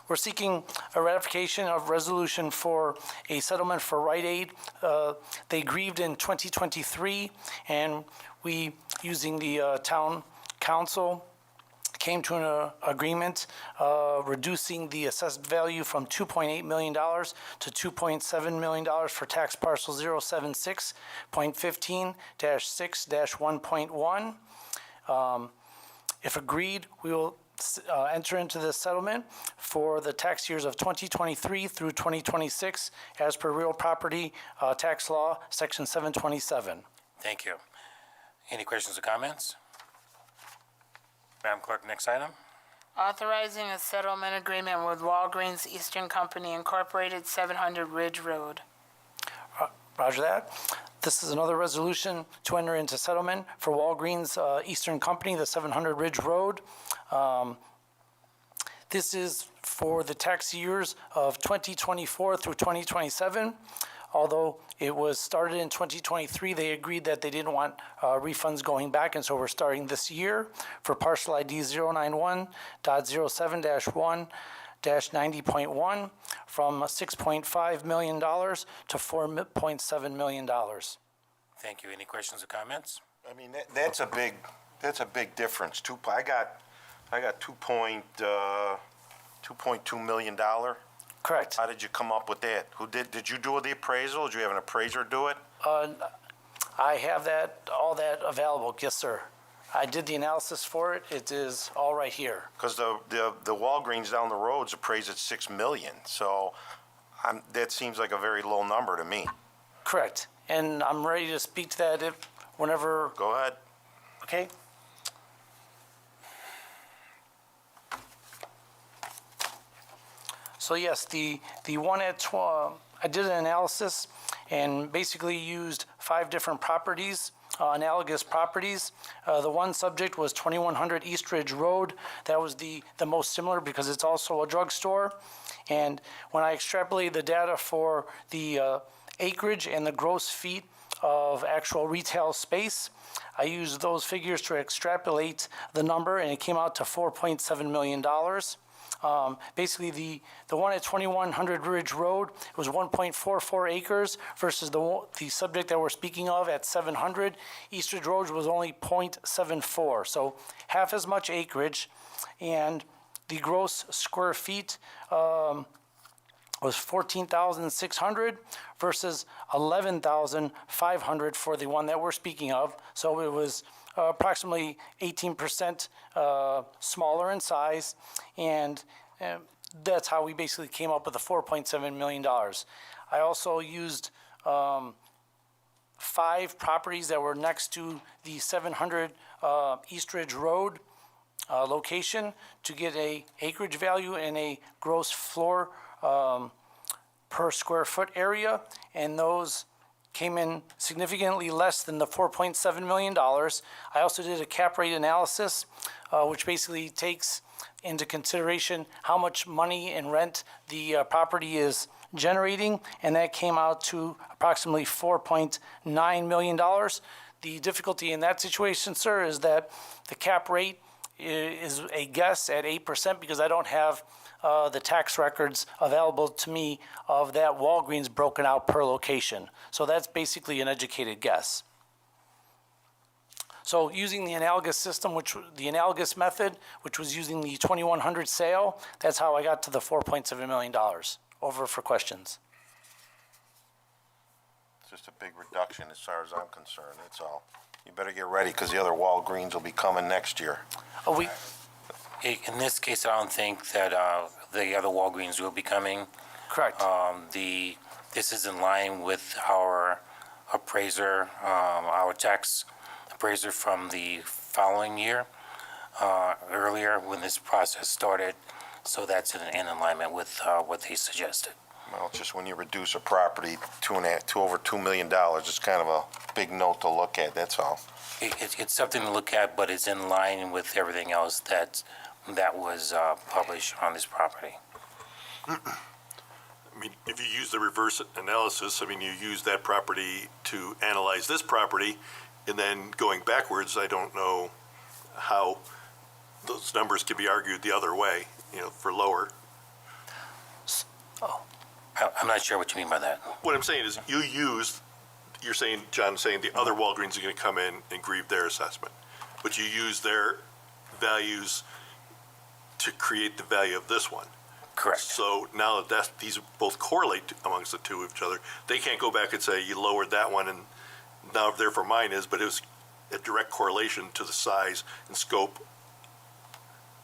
we're seeking a ratification of resolution for a settlement for Rite Aid. They grieved in 2023, and we, using the town council, came to an agreement reducing the assessed value from $2.8 million to $2.7 million for tax parcel 076.15-6-1.1. If agreed, we will enter into this settlement for the tax years of 2023 through 2026 as per real property tax law, section 727. Thank you. Any questions or comments? Madam Clerk, next item. Authorizing a settlement agreement with Walgreens Eastern Company Incorporated, 700 Ridge Road. Roger that. This is another resolution to enter into settlement for Walgreens Eastern Company, the 700 Ridge Road. This is for the tax years of 2024 through 2027. Although it was started in 2023, they agreed that they didn't want refunds going back, and so we're starting this year for parcel ID 091.07-1-90.1 from $6.5 million to $4.7 million. Thank you. Any questions or comments? I mean, that's a big difference. I got $2.2 million. Correct. How did you come up with that? Did you do the appraisal? Did you have an appraiser do it? I have all that available, yes, sir. I did the analysis for it. It is all right here. Because the Walgreens down the road's appraised at $6 million, so that seems like a very low number to me. Correct. And I'm ready to speak to that whenever. Go ahead. Okay. So yes, the one at, I did an analysis and basically used 5 different properties, analogous properties. The one subject was 2100 East Ridge Road. That was the most similar because it's also a drugstore. And when I extrapolated the data for the acreage and the gross feet of actual retail space, I used those figures to extrapolate the number, and it came out to $4.7 million. Basically, the one at 2100 Ridge Road was 1.44 acres versus the subject that we're speaking of at 700 East Ridge Road was only 0.74. So half as much acreage, and the gross square feet was 14,600 versus 11,500 for the one that we're speaking of. So it was approximately 18% smaller in size, and that's how we basically came up with the $4.7 million. I also used 5 properties that were next to the 700 East Ridge Road location to get a acreage value and a gross floor per square foot area, and those came in significantly less than the $4.7 million. I also did a cap rate analysis, which basically takes into consideration how much money in rent the property is generating, and that came out to approximately $4.9 million. The difficulty in that situation, sir, is that the cap rate is a guess at 8% because I don't have the tax records available to me of that Walgreens broken out per location. So that's basically an educated guess. So using the analogous system, the analogous method, which was using the 2100 sale, that's how I got to the $4.7 million. Over for questions. It's just a big reduction as far as I'm concerned, that's all. You better get ready, because the other Walgreens will be coming next year. In this case, I don't think that the other Walgreens will be coming. Correct. This is in line with our appraiser, our tax appraiser from the following year, earlier when this process started. So that's in alignment with what they suggested. Well, it's just when you reduce a property to over $2 million, it's kind of a big note to look at, that's all. It's something to look at, but it's in line with everything else that was published on this property. I mean, if you use the reverse analysis, I mean, you use that property to analyze this property, and then going backwards, I don't know how those numbers can be argued the other way, for lower. I'm not sure what you mean by that. What I'm saying is you're saying, John's saying the other Walgreens are going to come in and grieve their assessment, but you use their values to create the value of this one. Correct. So now that these both correlate amongst the two of each other, they can't go back and say you lowered that one and now therefore mine is, but it was a direct correlation to the size and scope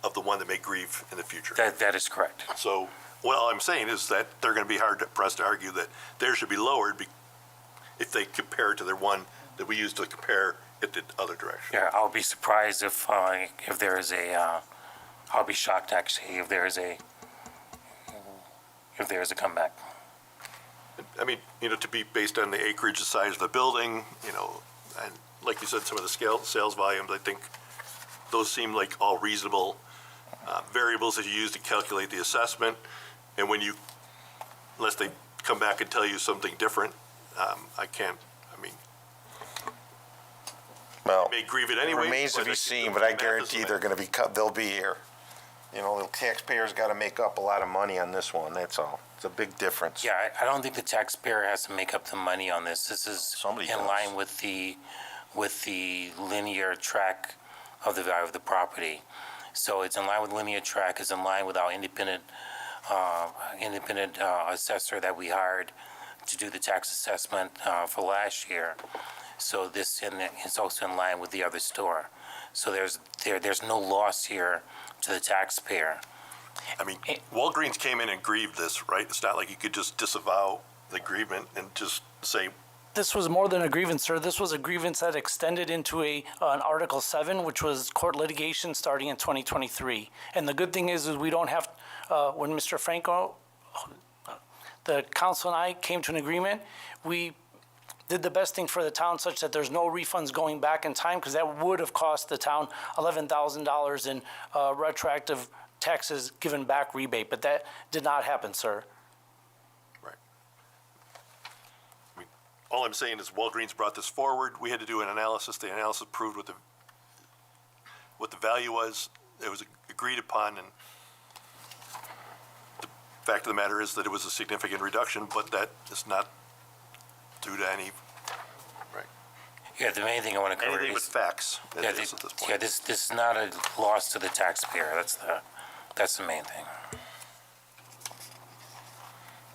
of the one that may grieve in the future. That is correct. So what all I'm saying is that they're going to be hard pressed to argue that theirs should be lowered if they compare it to their one that we used to compare it the other direction. Yeah, I'll be surprised if there is I'll be shocked actually if there is a comeback. I mean, to be based on the acreage, the size of the building, and like you said, some of the sales volumes, I think those seem like all reasonable variables that you use to calculate the assessment. And unless they come back and tell you something different, Well, may grieve it anyway. It remains to be seen, but I guarantee they're going to they'll be here. The taxpayers got to make up a lot of money on this one, that's all. It's a big difference. Yeah, I don't think the taxpayer has to make up the money on this. This is in line with the linear track of the value of the property. So it's in line with linear track, it's in line with our independent assessor that we hired to do the tax assessment for last year. So this is also in line with the other store. So there's no loss here to the taxpayer. I mean, Walgreens came in and grieved this, right? It's not like you could just disavow the grievance and just say. This was more than a grievance, sir. This was a grievance that extended into an Article 7, which was court litigation starting in 2023. And the good thing is we don't have, when Mr. Franco, the council and I came to an agreement, we did the best thing for the town such that there's no refunds going back in time, because that would have cost the town $11,000 in retroactive taxes given back rebate, but that did not happen, sir. Right. I mean, all I'm saying is Walgreens brought this forward. We had to do an analysis. The analysis proved what the value was. It was agreed upon, and the fact of the matter is that it was a significant reduction, but that is not due to any. Right. Yeah, the main thing I want to cover anything is with facts. This is not a loss to the taxpayer. That's the main thing.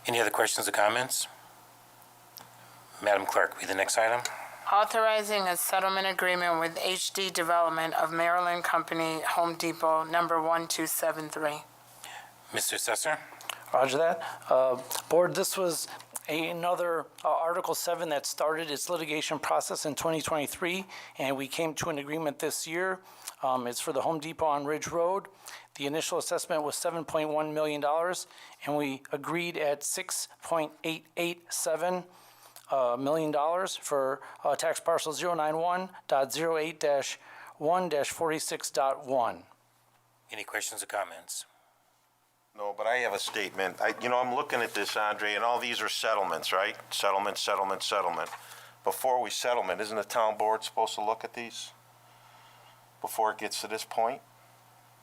Any other questions or comments? Madam Clerk, read the next item. authorizing a settlement agreement with HD Development of Maryland Company, Home Depot, number 1273. Mr. Assessor? Roger that. Board, this was another Article 7 that started its litigation process in 2023, and we came to an agreement this year. It's for the Home Depot on Ridge Road. The initial assessment was $7.1 million, and we agreed at $6.887 million for tax parcel 091.08-1-46.1. Any questions or comments? No, but I have a statement. I'm looking at this, Andre, and all these are settlements, right? Settlement. Before we settlement, isn't the town board supposed to look at these before it gets to this point?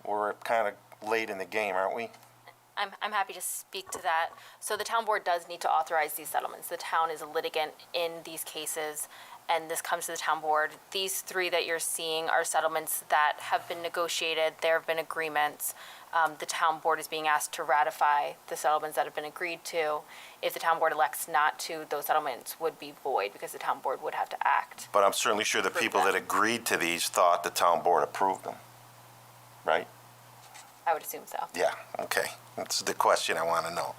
We're kind of late in the game, aren't we? I'm happy to speak to that. So the town board does need to authorize these settlements. The town is a litigant in these cases, and this comes to the town board. These three that you're seeing are settlements that have been negotiated. There have been agreements. The town board is being asked to ratify the settlements that have been agreed to. If the town board elects not to, those settlements would be void because the town board would have to act. But I'm certainly sure the people that agreed to these thought the town board approved them, right? I would assume so. Yeah, okay. That's the question I want to know.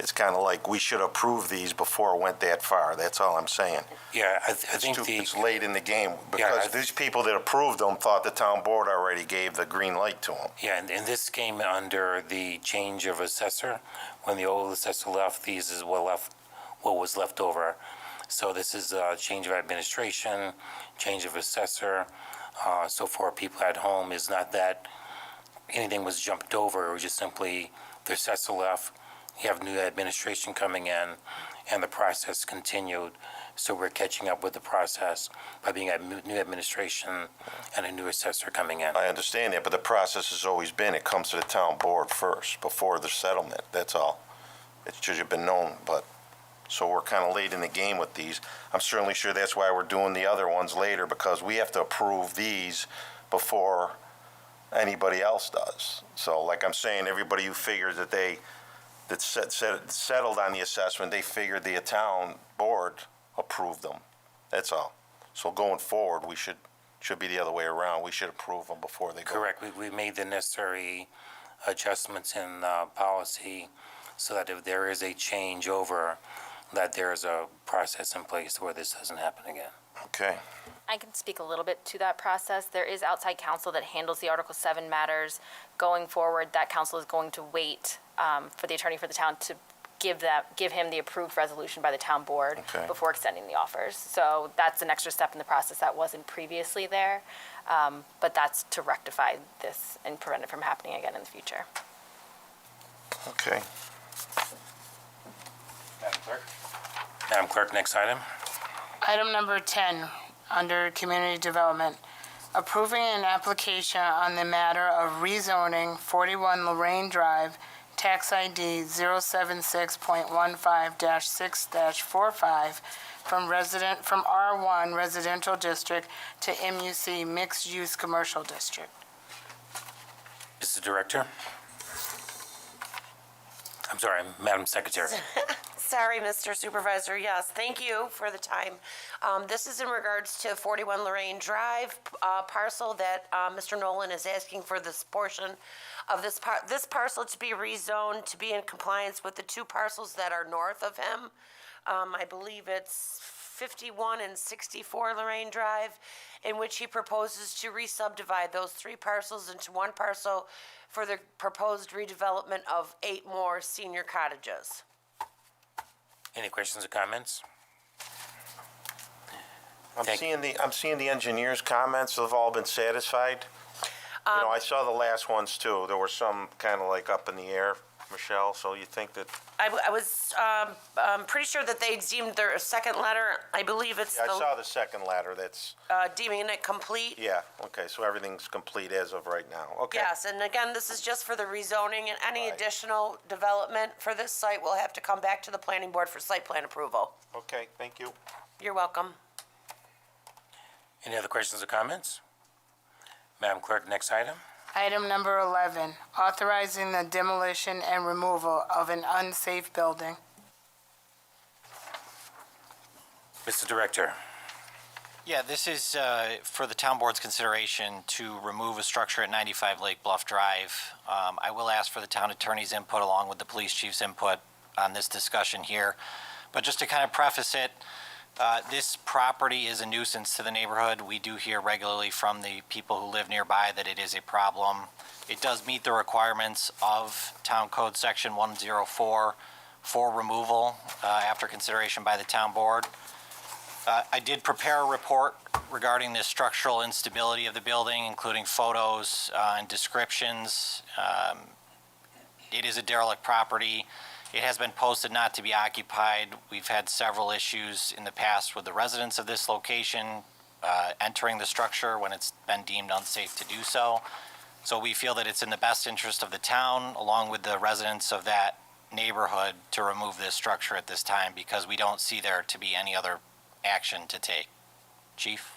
It's kind of like we should approve these before it went that far. That's all I'm saying. Yeah, I think It's late in the game Yeah, because these people that approved them thought the town board already gave the green light to them. Yeah, and this came under the change of assessor. When the old assessor left, these is what was left over. So this is a change of administration, change of assessor. So for people at home, it's not that anything was jumped over. It was just simply the assessor left. You have new administration coming in, and the process continued. So we're catching up with the process by being a new administration and a new assessor coming in. I understand that, but the process has always been, it comes to the town board first, before the settlement, that's all. It should have been known, but, so we're kind of late in the game with these. I'm certainly sure that's why we're doing the other ones later, because we have to approve these before anybody else does. So like I'm saying, everybody who figures that settled on the assessment, they figured the town board approved them. That's all. So going forward, we should be the other way around. We should approve them before they go. Correct. We made the necessary adjustments in policy so that if there is a change over, that there is a process in place where this doesn't happen again. Okay. I can speak a little bit to that process. There is outside counsel that handles the Article 7 matters. Going forward, that counsel is going to wait for the attorney for the town to give him the approved resolution by the town board before extending the offers. So that's an extra step in the process that wasn't previously there, but that's to rectify this and prevent it from happening again in the future. Okay. Madam Clerk? Madam Clerk, next item. Item number 10, under Community Development, approving an application on the matter of rezoning 41 Lorraine Drive, tax ID 076.15-6-45 from R1 Residential District to MUC Mixed Use Commercial District. Mr. Director? I'm sorry, Madam Secretary. Sorry, Mr. Supervisor. Yes, thank you for the time. This is in regards to 41 Lorraine Drive parcel that Mr. Nolan is asking for this portion of this parcel to be rezoned to be in compliance with the two parcels that are north of him. I believe it's 51 and 64 Lorraine Drive, in which he proposes to re-subdivide those three parcels into one parcel for the proposed redevelopment of 8 more senior cottages. Any questions or comments? I'm seeing the engineers' comments have all been satisfied. I saw the last ones too. There were some kind of like up in the air, Michelle, so you think that? I was pretty sure that they deemed their second letter, I believe it's Yeah, I saw the second ladder, that's, deeming it complete. yeah, okay, so everything's complete as of right now, okay. Yes, and again, this is just for the rezoning, and any additional development for this site will have to come back to the planning board for site plan approval. Okay, thank you. You're welcome. Any other questions or comments? Madam Clerk, next item. Item number 11, authorizing the demolition and removal of an unsafe building. Mr. Director? Yeah, this is for the town board's consideration to remove a structure at 95 Lake Bluff Drive. I will ask for the town attorney's input along with the police chief's input on this discussion here. But just to kind of preface it, this property is a nuisance to the neighborhood. We do hear regularly from the people who live nearby that it is a problem. It does meet the requirements of Town Code Section 104 for removal after consideration by the town board. I did prepare a report regarding the structural instability of the building, including photos and descriptions. It is a derelict property. It has been posted not to be occupied. We've had several issues in the past with the residents of this location entering the structure when it's been deemed unsafe to do so. So we feel that it's in the best interest of the town, along with the residents of that neighborhood, to remove this structure at this time because we don't see there to be any other action to take. Chief?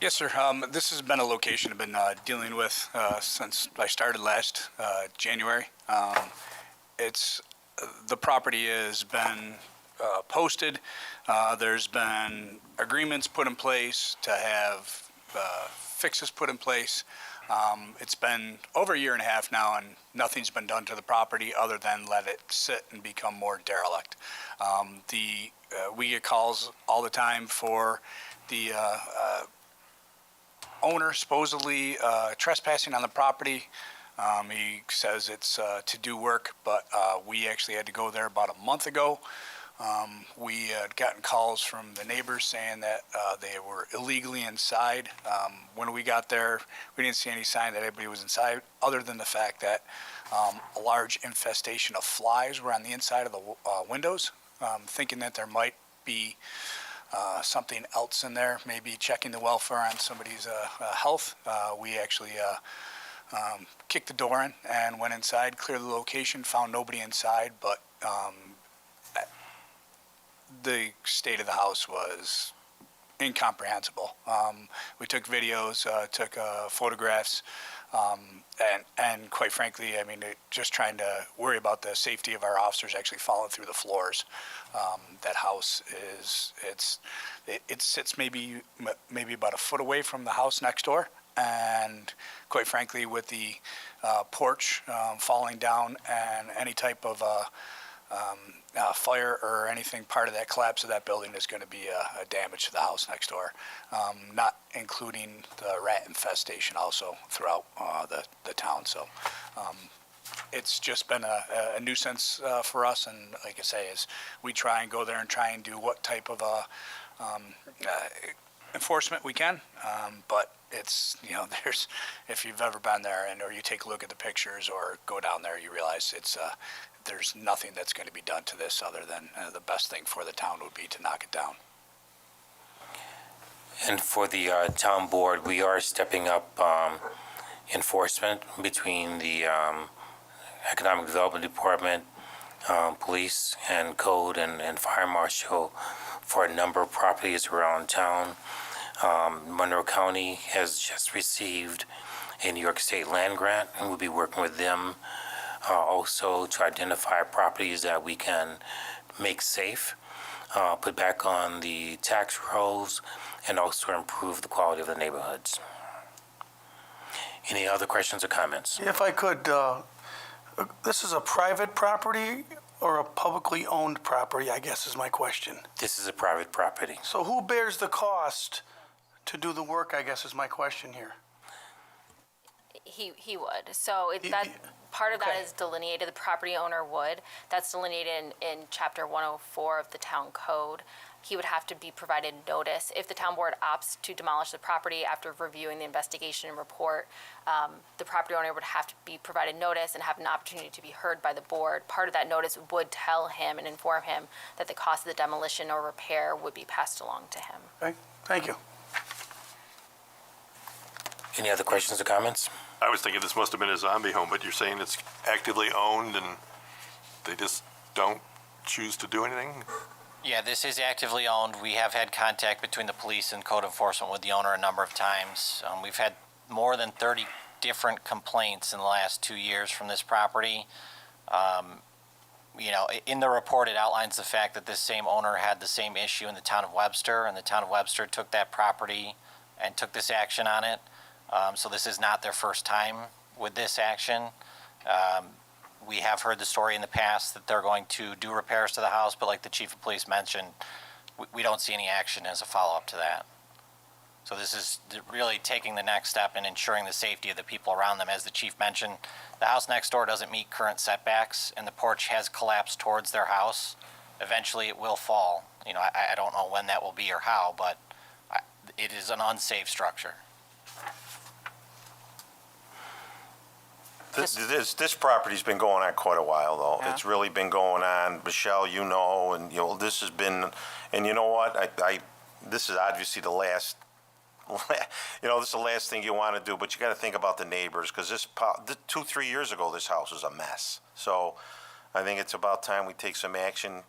Yes, sir. This has been a location I've been dealing with since I started last January. The property has been posted. There's been agreements put in place to have fixes put in place. It's been over a year and a half now, and nothing's been done to the property other than let it sit and become more derelict. We get calls all the time for the owner supposedly trespassing on the property. He says it's to do work, but we actually had to go there about a month ago. We had gotten calls from the neighbors saying that they were illegally inside. When we got there, we didn't see any sign that anybody was inside, other than the fact that a large infestation of flies were on the inside of the windows, thinking that there might be something else in there, maybe checking the welfare on somebody's health. We actually kicked the door in and went inside, cleared the location, found nobody inside, but the state of the house was incomprehensible. We took videos, took photographs, and quite frankly, I mean, just trying to worry about the safety of our officers actually falling through the floors. That house it sits maybe about a foot away from the house next door, and quite frankly, with the porch falling down and any type of fire or anything, part of that collapse of that building is going to be a damage to the house next door, not including the rat infestation also throughout the town. So it's just been a nuisance for us, and like I say, is we try and go there and try and do what type of enforcement we can, but it's, there's, if you've ever been there or you take a look at the pictures or go down there, you realize there's nothing that's going to be done to this other than the best thing for the town would be to knock it down. And for the town board, we are stepping up enforcement between the Economic Development Department, police and code and fire marshal for a number of properties around town. Monroe County has just received a New York State land grant, and we'll be working with them also to identify properties that we can make safe, put back on the tax rolls, and also improve the quality of the neighborhoods. Any other questions or comments? If I could, this is a private property or a publicly owned property, I guess is my question. This is a private property. So who bears the cost to do the work, I guess is my question here? He would. So part of that is delineated, the property owner would. That's delineated in Chapter 104 of the Town Code. He would have to be provided notice. If the town board opts to demolish the property after reviewing the investigation and report, the property owner would have to be provided notice and have an opportunity to be heard by the board. Part of that notice would tell him and inform him that the cost of the demolition or repair would be passed along to him. Okay, thank you. Any other questions or comments? I was thinking this must have been a zombie home, but you're saying it's actively owned and they just don't choose to do anything? Yeah, this is actively owned. We have had contact between the police and code enforcement with the owner a number of times. We've had more than 30 different complaints in the last 2 years from this property. in the report, it outlines the fact that this same owner had the same issue in the town of Webster, and the town of Webster took that property and took this action on it. So this is not their first time with this action. We have heard the story in the past that they're going to do repairs to the house, but like the chief of police mentioned, we don't see any action as a follow-up to that. So this is really taking the next step in ensuring the safety of the people around them. As the chief mentioned, the house next door doesn't meet current setbacks, and the porch has collapsed towards their house. Eventually, it will fall. I don't know when that will be or how, but it is an unsafe structure. This property's been going on quite a while, though. Yeah. It's really been going on, Michelle, and this has been, and you know what? This is obviously the last. This is the last thing you want to do, but you got to think about the neighbors, because 2-3 years ago, this house was a mess. So I think it's about time we take some action.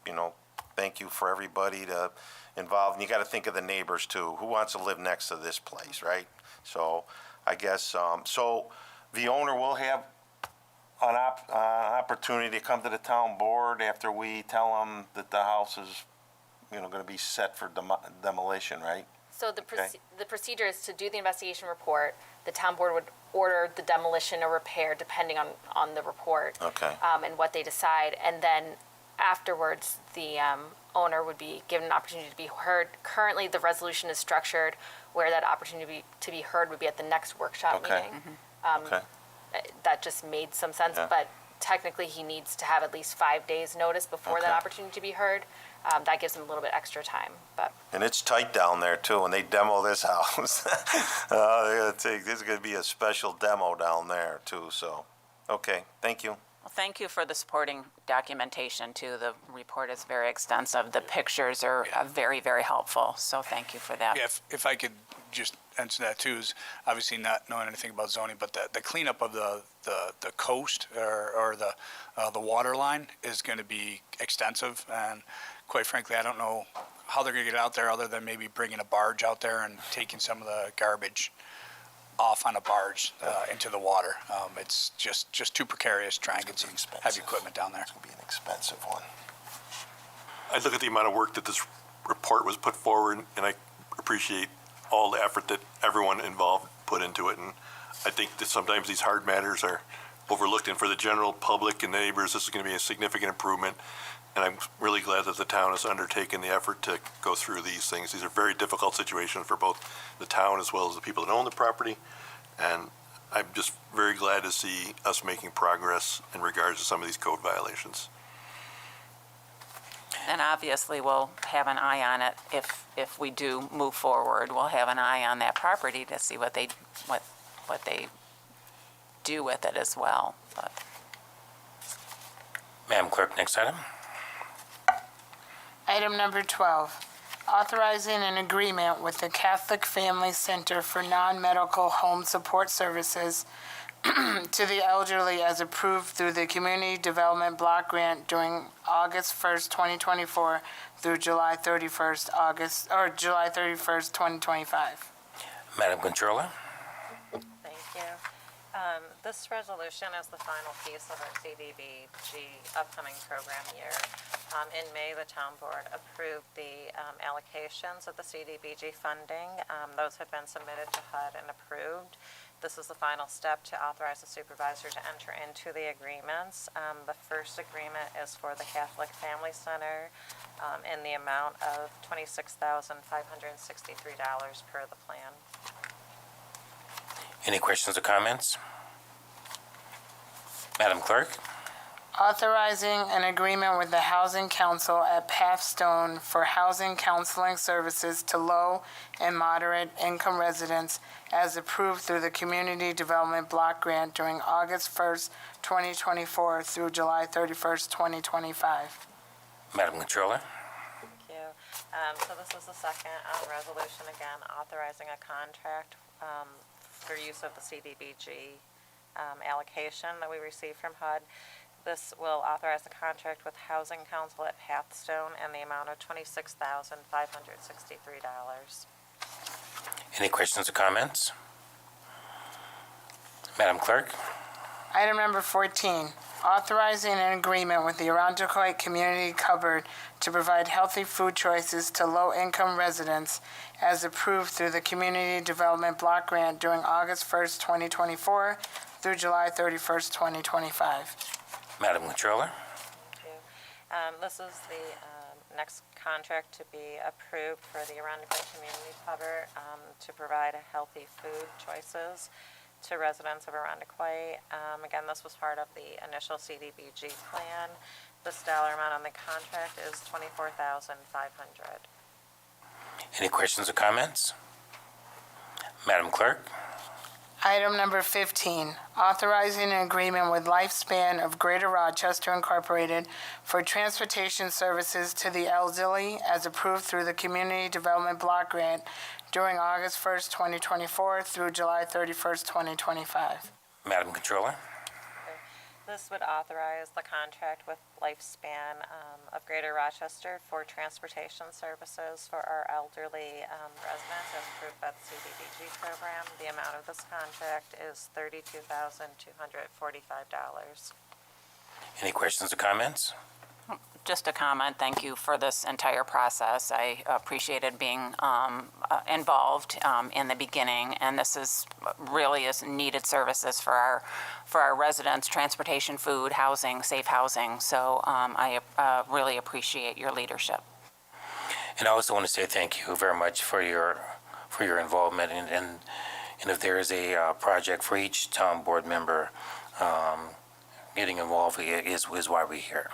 Thank you for everybody to involved, and you got to think of the neighbors too. Who wants to live next to this place, right? So I guess so the owner will have an opportunity to come to the town board after we tell them that the house is, going to be set for demolition, right? So the procedure is to do the investigation report. The town board would order the demolition or repair depending on the report. Okay. And what they decide. And then afterwards, the owner would be given an opportunity to be heard. Currently, the resolution is structured where that opportunity to be heard would be at the next workshop Okay. meeting. Okay. That just made some sense, Yeah. but technically he needs to have at least 5 days notice before that Okay. opportunity to be heard. That gives him a little bit extra time, but. And it's tight down there too, when they demo this house. This is going to be a special demo down there too, so, okay, thank you. Well, thank you for the supporting documentation too. The report is very extensive. The pictures are very, very helpful, so thank you for that. Yeah, if I could just answer that too, is obviously not knowing anything about zoning, but the cleanup of the coast or the water line is going to be extensive, and quite frankly, I don't know how they're going to get out there other than maybe bringing a barge out there and taking some of the garbage off on a barge into the water. It's just too precarious trying to get some heavy equipment down there. It's going to be an expensive one. I look at the amount of work that this report was put forward, and I appreciate all the effort that everyone involved put into it. And I think that sometimes these hard matters are overlooked, and for the general public and neighbors, this is going to be a significant improvement. And I'm really glad that the town has undertaken the effort to go through these things. These are very difficult situations for both the town as well as the people that own the property. And I'm just very glad to see us making progress in regards to some of these code violations. And obviously, we'll have an eye on it if we do move forward. We'll have an eye on that property to see what they do with it as well. But Madam Clerk, next item. Item number 12, authorizing an agreement with the Catholic Family Center for Non-Medical Home Support Services to the elderly as approved through the Community Development Block Grant during August 1st, 2024 through July 31st, 2025. Madam Controller. Thank you. This resolution is the final piece of our CDBG upcoming program year. In May, the town board approved the allocations of the CDBG funding. Those have been submitted to HUD and approved. This is the final step to authorize the supervisor to enter into the agreements. The first agreement is for the Catholic Family Center in the amount of $26,563 per the plan. Any questions or comments? Madam Clerk. Authorizing an agreement with the Housing Council at Pathstone for housing counseling services to low and moderate income residents as approved through the Community Development Block Grant during August 1st, 2024 through July 31st, 2025. Madam Controller. Thank you. So this is the second resolution, again, authorizing a contract for use of the CDBG allocation that we received from HUD. This will authorize the contract with Housing Council at Pathstone in the amount of $26,563. Any questions or comments? Madam Clerk. Item number 14, authorizing an agreement with the Arundecoit Community Cupboard to provide healthy food choices to low-income residents as approved through the Community Development Block Grant during August 1st, 2024 through July 31st, 2025. Madam Controller? Thank you. This is the next contract to be approved for the Arundecoit Community Cupboard to provide healthy food choices to residents of Arundecoit. Again, this was part of the initial CDBG plan. This dollar amount on the contract is $24,500. Any questions or comments? Madam Clerk? Item number 15, authorizing an agreement with Lifespan of Greater Rochester Incorporated for transportation services to the elderly as approved through the Community Development Block Grant during August 1st, 2024 through July 31st, 2025. Madam Controller? This would authorize the contract with Lifespan of Greater Rochester for transportation services for our elderly residents as approved by the CDBG program. The amount of this contract is $32,245. Any questions or comments? Just a comment, thank you for this entire process. I appreciated being involved in the beginning, and this is really is needed services for our residents, transportation, food, housing, safe housing. So I really appreciate your leadership. And I also want to say thank you very much for your involvement, and if there is a project for each town board member, getting involved is why we're here.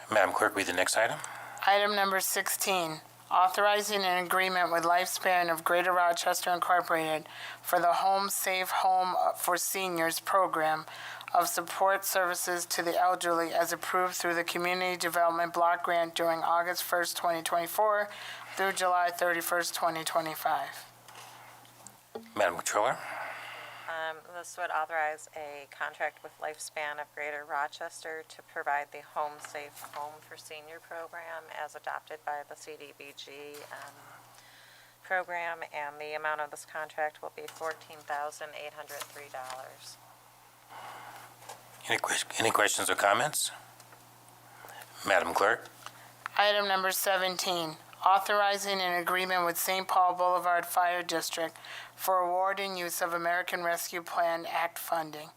Madam Clerk, read the next item. Item number 16, authorizing an agreement with Lifespan of Greater Rochester Incorporated for the Home Safe Home for Seniors program of support services to the elderly as approved through the Community Development Block Grant during August 1st, 2024 through July 31st, 2025. Madam Controller? This would authorize a contract with Lifespan of Greater Rochester to provide the Home Safe Home for Senior program as adopted by the CDBG program, and the amount of this contract will be $14,803. Any questions or comments? Madam Clerk? Item number 17, authorizing an agreement with St. Paul Boulevard Fire District for award and use of American Rescue Plan Act funding.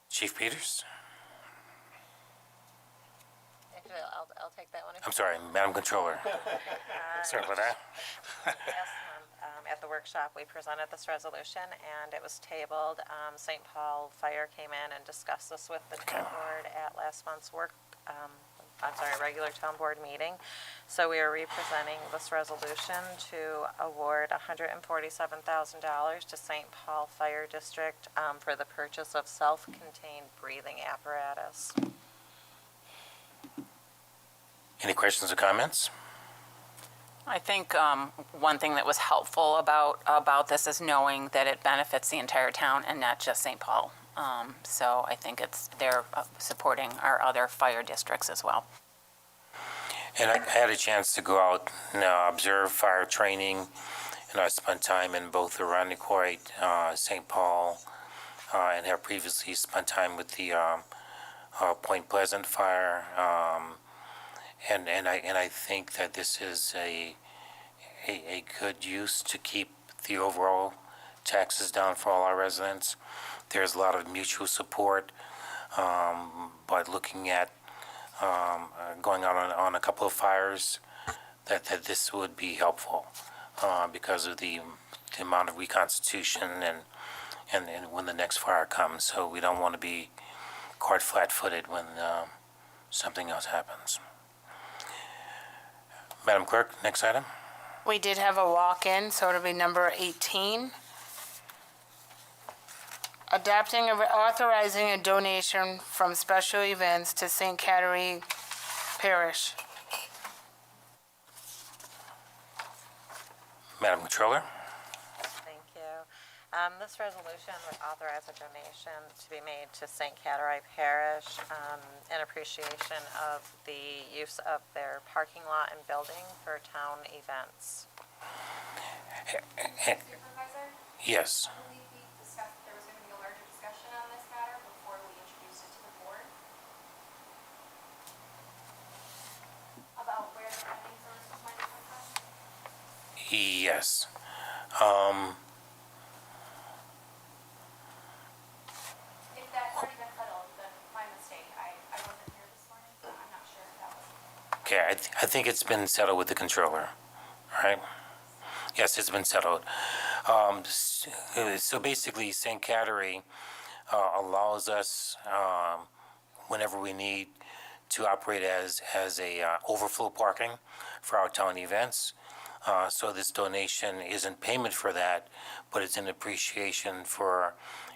Chief Peters? Actually, I'll take that one. I'm sorry, Madam Controller. Sorry about that. Yes, at the workshop, we presented this resolution, and it was tabled. St. Paul Fire came in and discussed this with the town board at last month's regular town board meeting. So we are representing this resolution to award $147,000 to St. Paul Fire District for the purchase of self-contained breathing apparatus. Any questions or comments? I think one thing that was helpful about this is knowing that it benefits the entire town and not just St. Paul. So I think they're supporting our other fire districts as well. And I had a chance to go out and observe fire training, and I spent time in both Arundecoit, St. Paul, and have previously spent time with the Point Pleasant Fire. And I think that this is a good use to keep the overall taxes down for all our residents. There's a lot of mutual support, but looking at going out on a couple of fires, that this would be helpful because of the amount of reconstitution and when the next fire comes. So we don't want to be caught flat-footed when something else happens. Madam Clerk, next item. We did have a walk-in, so it'll be number 18. Authorizing a donation from special events to St. Catherine Parish. Madam Controller? Thank you. This resolution would authorize a donation to be made to St. Catherine Parish in appreciation of the use of their parking lot and building for town events. Supervisor? Yes. I believe we discussed that there was going to be a larger discussion on this matter before we introduced it to the board. About where the funding sources might come from? Yes. If that's already been settled, then my mistake. I wasn't here this morning, so I'm not sure if that was. Okay, I think it's been settled with the controller, right? Yes, it's been settled. So basically, St. Cattery allows us, whenever we need, to operate as a overflow parking for our town events. So this donation isn't payment for that, but it's an appreciation for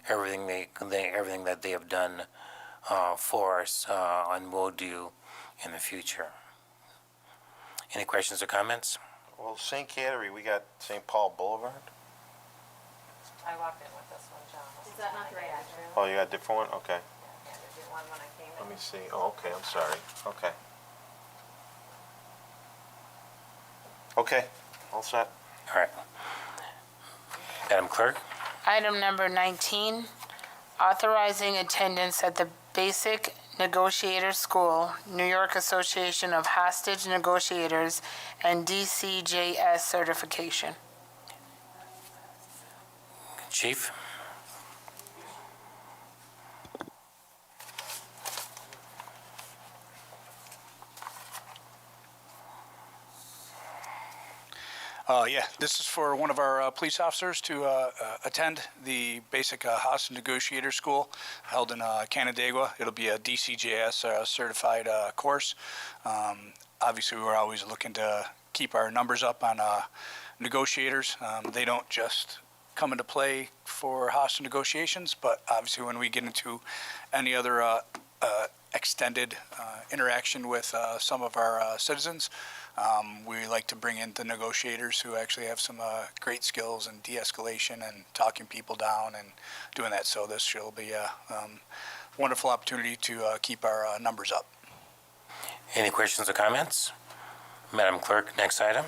everything everything that they have done for us and will do in the future. Any questions or comments? Well, St. Cattery, we got St. Paul Boulevard. I walked in with this one, John. Is that not the right address? Oh, you got a different one? Okay. I handed you one when I came in. Let me see. Oh, okay, I'm sorry. Okay. Okay, all set. All right. Madam Clerk? Item number 19, authorizing attendance at the Basic Negotiator School, New York Association of Hostage Negotiators, and DCJS certification. Chief? Yeah, this is for one of our police officers to attend the basic hostage negotiator school held in Canandaigua. It'll be a DCJS certified course. Obviously, we're always looking to keep our numbers up on negotiators. They don't just come into play for hostage negotiations, but obviously when we get into any other extended interaction with some of our citizens, we like to bring in the negotiators who actually have some great skills in de-escalation and talking people down and doing that. So this will be a wonderful opportunity to keep our numbers up. Any questions or comments? Madam Clerk, next item.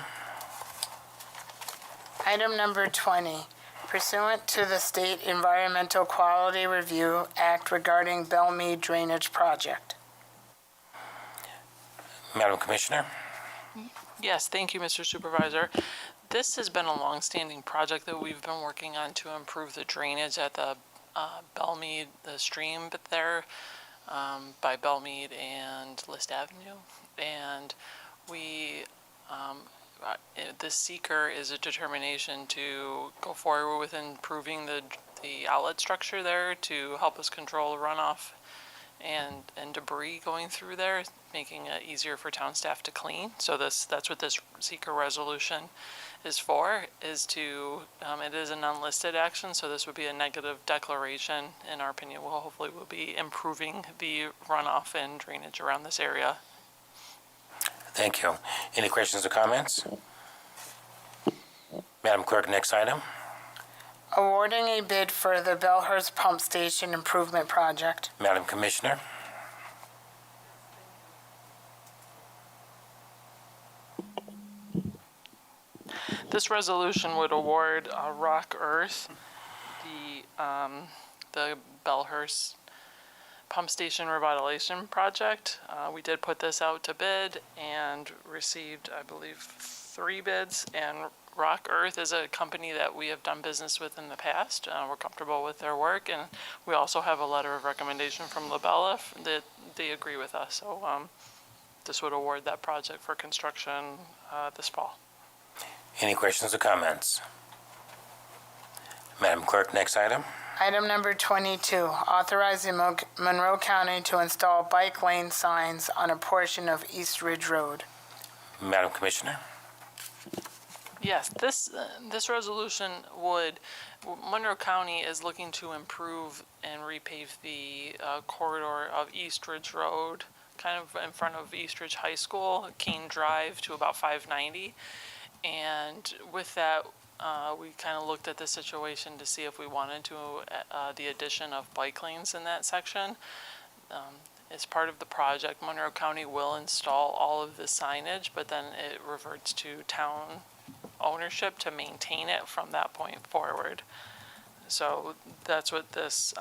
Item number 20, pursuant to the State Environmental Quality Review Act regarding Bellmead Drainage Project. Madam Commissioner? Yes, thank you, Mr. Supervisor. This has been a long-standing project that we've been working on to improve the drainage at the Bellmead, the stream there by Bellmead and List Avenue. And we, the seeker is a determination to go forward with improving the outlet structure there to help us control runoff and debris going through there, making it easier for town staff to clean. So that's what this seeker resolution is for, is to, it is an unlisted action, so this would be a negative declaration. In our opinion, hopefully will be improving the runoff and drainage around this area. Thank you. Any questions or comments? Madam Clerk, next item. Awarding a bid for the Bellhurst Pump Station Improvement Project. Madam Commissioner? This resolution would award Rock Earth the Bellhurst Pump Station Revitalization Project. We did put this out to bid and received, I believe, 3 bids. And Rock Earth is a company that we have done business with in the past. We're comfortable with their work, and we also have a letter of recommendation from Labella that they agree with us. So this would award that project for construction this fall. Any questions or comments? Madam Clerk, next item. Item number 22, authorizing Monroe County to install bike lane signs on a portion of East Ridge Road. Madam Commissioner? Yes, this resolution would, Monroe County is looking to improve and repave the corridor of East Ridge Road, kind of in front of East Ridge High School, Keene Drive to about 590. And with that, we kind of looked at the situation to see if we wanted to, the addition of bike lanes in that section. As part of the project, Monroe County will install all of the signage, but then it reverts to town ownership to maintain it from that point forward. So that's what this,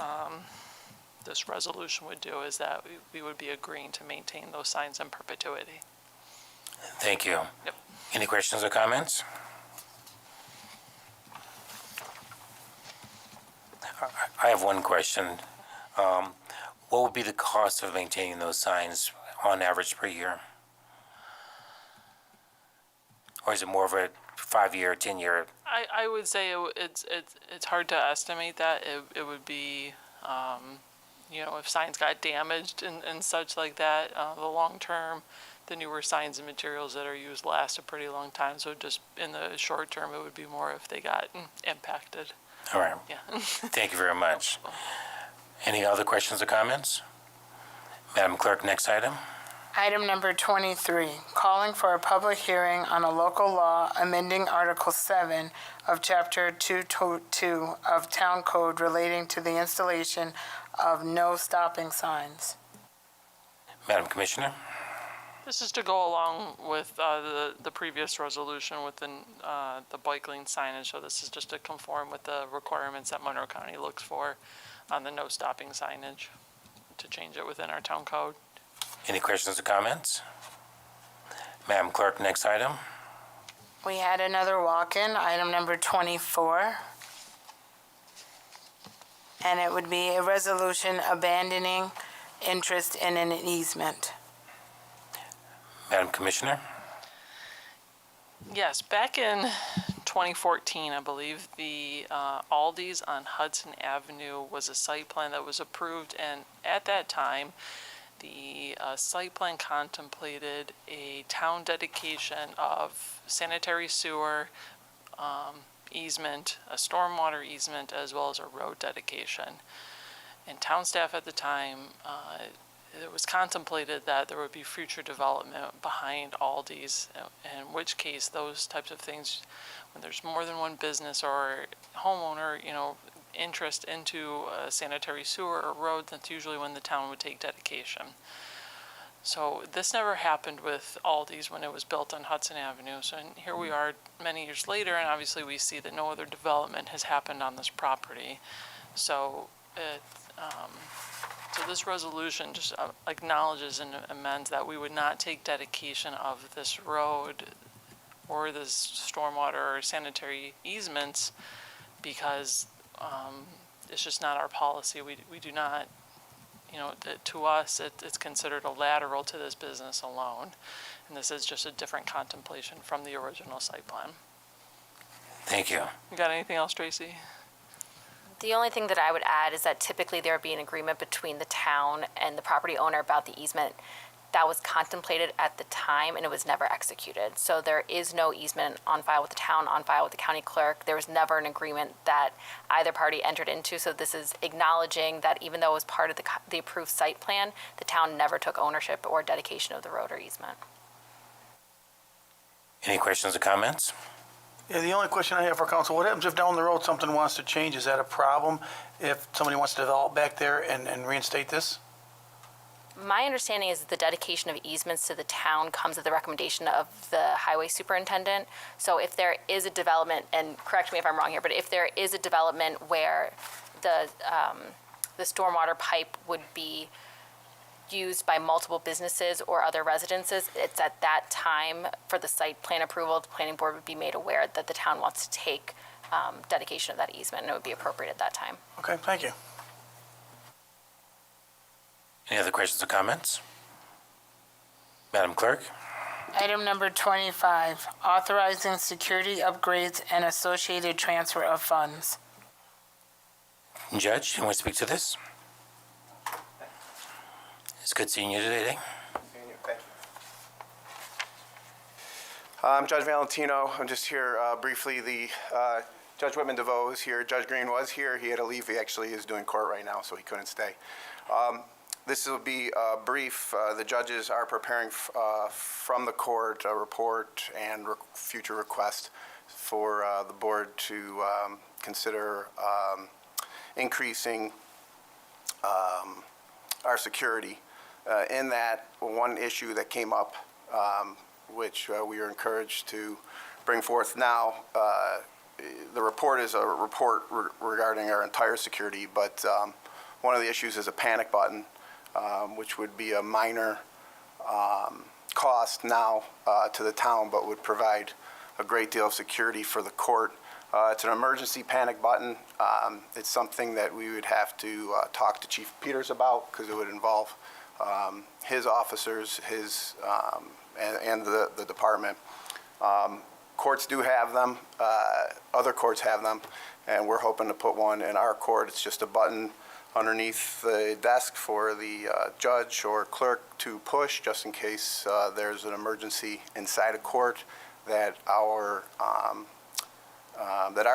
this resolution would do, is that we would be agreeing to maintain those signs in perpetuity. Thank you. Yep. Any questions or comments? I have one question. What would be the cost of maintaining those signs on average per year? Or is it more of a 5-year, 10-year? I would say it's hard to estimate that. It would be, you know, if signs got damaged and such like that, the long term, the newer signs and materials that are used last a pretty long time. So just in the short term, it would be more if they got impacted. All right. Yeah. Thank you very much. Any other questions or comments? Madam Clerk, next item. Item number 23, calling for a public hearing on a local law amending Article 7 of Chapter 222 of Town Code relating to the installation of no stopping signs. Madam Commissioner? This is to go along with the previous resolution with the bike lane signage. So this is just to conform with the requirements that Monroe County looks for on the no stopping signage, to change it within our town code. Any questions or comments? Madam Clerk, next item. We had another walk-in, item number 24. And it would be a resolution abandoning interest in an easement. Madam Commissioner? Yes, back in 2014, I believe, the Aldi's on Hudson Avenue was a site plan that was approved, and at that time, the site plan contemplated a town dedication of sanitary sewer easement, a stormwater easement, as well as a road dedication. And town staff at the time, it was contemplated that there would be future development behind Aldi's, in which case those types of things, when there's more than one business or homeowner, you know, interest into a sanitary sewer or road, that's usually when the town would take dedication. So this never happened with Aldi's when it was built on Hudson Avenue. So here we are many years later, and obviously we see that no other development has happened on this property. So so this resolution just acknowledges and amends that we would not take dedication of this road or this stormwater or sanitary easements because it's just not our policy. We do not, you know, to us, it's considered a lateral to this business alone. And this is just a different contemplation from the original site plan. Thank you. You got anything else, Tracy? The only thing that I would add is that typically there would be an agreement between the town and the property owner about the easement that was contemplated at the time, and it was never executed. So there is no easement on file with the town, on file with the county clerk. There was never an agreement that either party entered into. So this is acknowledging that even though it was part of the approved site plan, the town never took ownership or dedication of the road or easement. Any questions or comments? Yeah, the only question I have for council, what happens if down the road something wants to change? Is that a problem if somebody wants to develop back there and reinstate this? My understanding is that the dedication of easements to the town comes at the recommendation of the highway superintendent. So if there is a development, and correct me if I'm wrong here, but if there is a development where the stormwater pipe would be used by multiple businesses or other residences, it's at that time for the site plan approval, the planning board would be made aware that the town wants to take dedication of that easement, and it would be appropriate at that time. Okay, thank you. Any other questions or comments? Madam Clerk? Item number 25, authorizing security upgrades and associated transfer of funds. Judge, you want to speak to this? It's good seeing you today. Thank you. I'm Judge Valentino. I'm just here briefly. Judge Whitman DeVoe is here. Judge Green was here. He had to leave. He actually is doing court right now, so he couldn't stay. This will be brief. The judges are preparing from the court a report and future request for the board to consider increasing our security. In that, one issue that came up, which we are encouraged to bring forth now, the report is a report regarding our entire security, but one of the issues is a panic button, which would be a minor cost now to the town, but would provide a great deal of security for the court. It's an emergency panic button. It's something that we would have to talk to Chief Peters about, because it would involve his officers, and the department. Courts do have them. Other courts have them, and we're hoping to put one in our court. It's just a button underneath the desk for the judge or clerk to push, just in case there's an emergency inside a court that our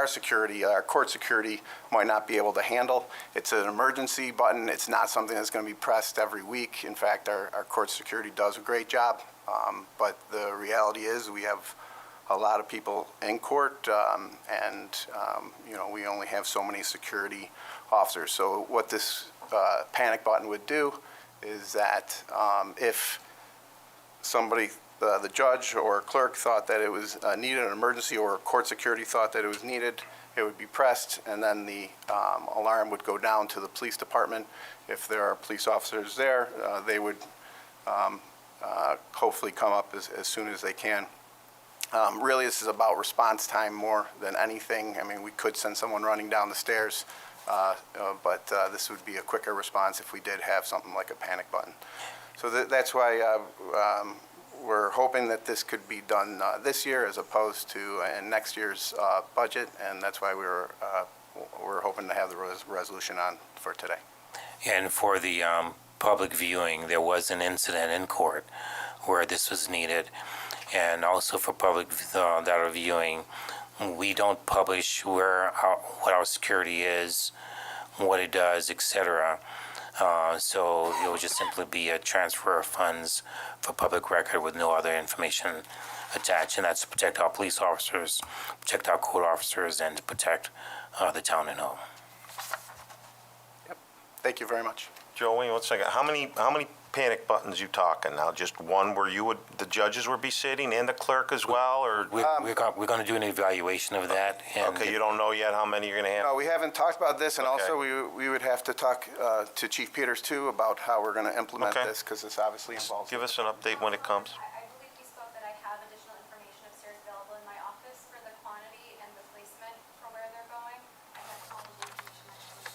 security, our court security, might not be able to handle. It's an emergency button. It's not something that's going to be pressed every week. In fact, our court security does a great job. But the reality is we have a lot of people in court, and we only have so many security officers. So what this panic button would do is that if somebody, the judge or clerk, thought that it was needed, an emergency, or court security thought that it was needed, it would be pressed, and then the alarm would go down to the police department. If there are police officers there, they would hopefully come up as soon as they can. Really, this is about response time more than anything. I mean, we could send someone running down the stairs, but this would be a quicker response if we did have something like a panic button. So that's why we're hoping that this could be done this year as opposed to in next year's budget, and that's why we're hoping to have the resolution on for today. And for the public viewing, there was an incident in court where this was needed. And also for public that are viewing, we don't publish what our security is, what it does, etc. So it would just simply be a transfer of funds for public record with no other information attached, and that's to protect our police officers, protect our court officers, and to protect the town and home. Yep. Thank you very much. Joey, one second. How many panic buttons you talking now? Just one where the judges would be sitting and the clerk as well, or? We're going to do an evaluation of that. And okay, you don't know yet how many you're going to have? No, we haven't talked about this, and Okay. also we would have to talk to Chief Peters too about how we're going to implement this, because this obviously involves. Give us an update when it comes. I believe we spoke that I have additional information upstairs available in my office for the quantity and the placement for where they're going. I have all of the information I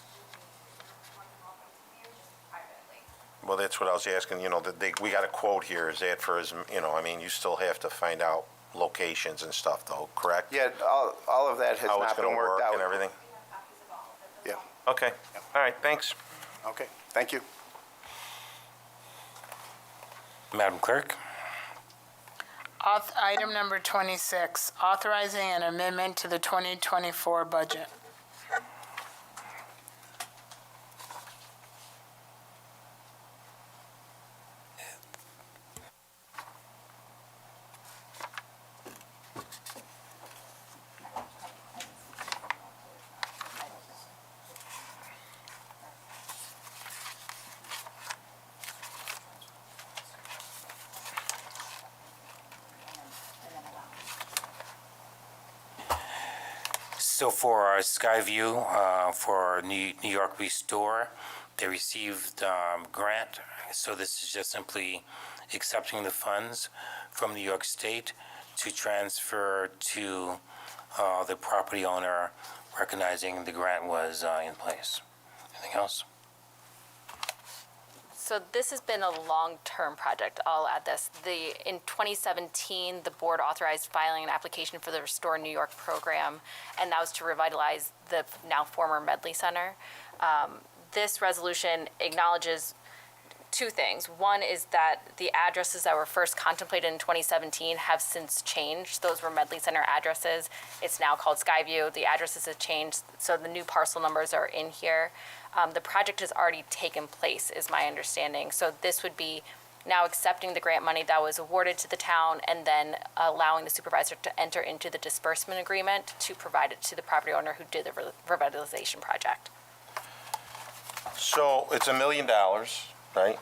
can more than welcome to view just privately. Well, that's what I was asking, we got a quote here, is that for his, I mean, you still have to find out locations and stuff though, correct? Yeah, all of that has How it's not been gonna worked work out. and everything? We have copies of all of it. Yeah, Okay, all right, thanks. okay, thank you. Madam Clerk? Item number 26, authorizing an amendment to the 2024 budget. So for our Skyview, for our New York Restore, they received grant. So this is just simply accepting the funds from New York State to transfer to the property owner, recognizing the grant was in place. Anything else? So this has been a long-term project. I'll add this. In 2017, the board authorized filing an application for the Restore New York program, and that was to revitalize the now former Medley Center. This resolution acknowledges two things. One is that the addresses that were first contemplated in 2017 have since changed. Those were Medley Center addresses. It's now called Skyview. The addresses have changed, so the new parcel numbers are in here. The project has already taken place, is my understanding. So this would be now accepting the grant money that was awarded to the town and then allowing the supervisor to enter into the disbursement agreement to provide it to the property owner who did the revitalization project. So it's $1 million, right?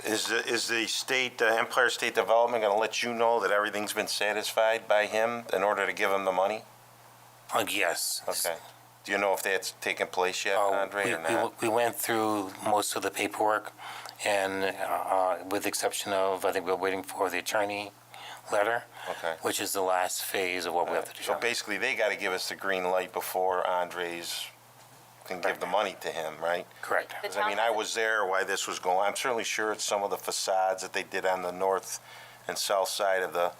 Is the state, Empire State Development, going to let you know that everything's been satisfied by him in order to give him the money? Yes. Okay. Do you know if that's taken place yet, Andre, or not? We went through most of the paperwork, and with the exception of, I think we're waiting for the attorney letter, Okay. which is the last phase of what we have to do. So basically, they got to give us the green light before Andres can give the money to him, right? Correct. 'Cause, I mean, I was there while this was going. I'm certainly sure it's some of the facades that they did on the north and south side of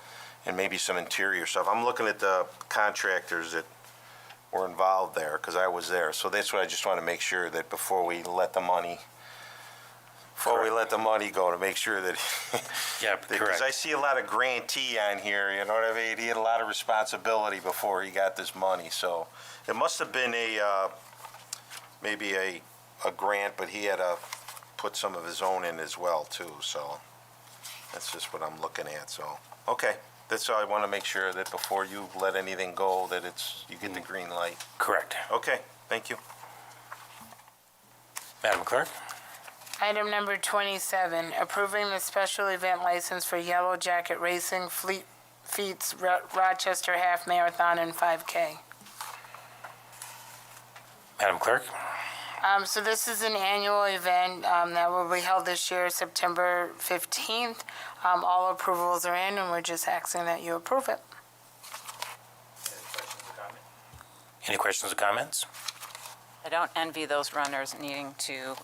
and maybe some interior stuff. I'm looking at the contractors that were involved there, because I was there. So that's what I just want to make sure that before we let the money go, to make sure that, Yeah, because correct. I see a lot of grantee on here, you know what I mean? He had a lot of responsibility before he got this money, so it must have been maybe a grant, but he had to put some of his own in as well, too, so that's just what I'm looking at, so, okay. That's all I want to make sure that before you let anything go, that you get the green light. Correct. Okay, thank you. Madam Clerk? Item number 27, approving the special event license for Yellow Jacket Racing Fleet Feet's Rochester Half Marathon and 5K. Madam Clerk? So this is an annual event that will be held this year, September 15th. All approvals are in, and we're just asking that you approve it. Any questions or comments? I don't envy those runners needing to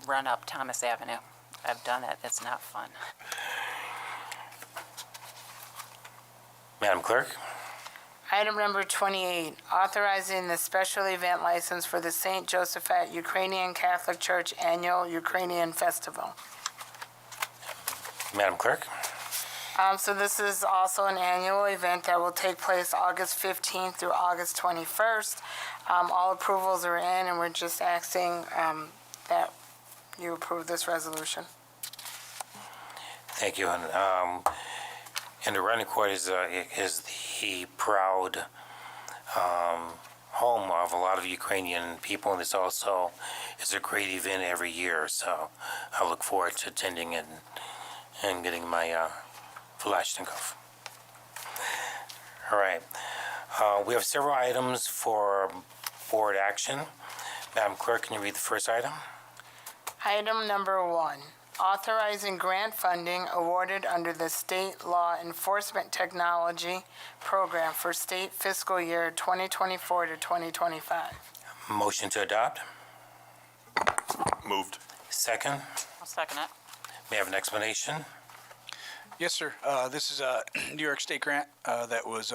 run up Thomas Avenue. I've done it. It's not fun. Madam Clerk? Item number 28, authorizing the special event license for the St. Josephat Ukrainian Catholic Church Annual Ukrainian Festival. Madam Clerk? So this is also an annual event that will take place August 15th through August 21st. All approvals are in, and we're just asking that you approve this resolution. Thank you. And the Rundecoit is the proud home of a lot of Ukrainian people, and it's a great event every year. So I look forward to attending it and getting my Kalashnikov. All right. We have several items for board action. Madam Clerk, can you read the first item? Item number 1, authorizing grant funding awarded under the State Law Enforcement Technology Program for state fiscal year 2024 to 2025. Motion to adopt. Moved. Second. I'll second it. May I have an explanation? Yes, sir. This is a New York State grant that was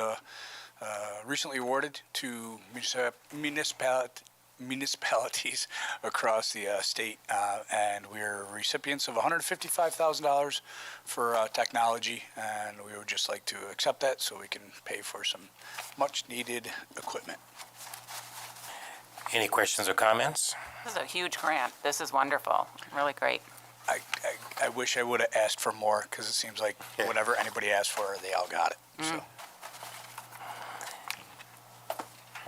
recently awarded to municipalities across the state, and we're recipients of $155,000 for technology, and we would just like to accept that so we can pay for some much-needed equipment. Any questions or comments? This is a huge grant. This is wonderful. Really great. I wish I would have asked for more, because it seems like whatever anybody asked for, they all got it. So.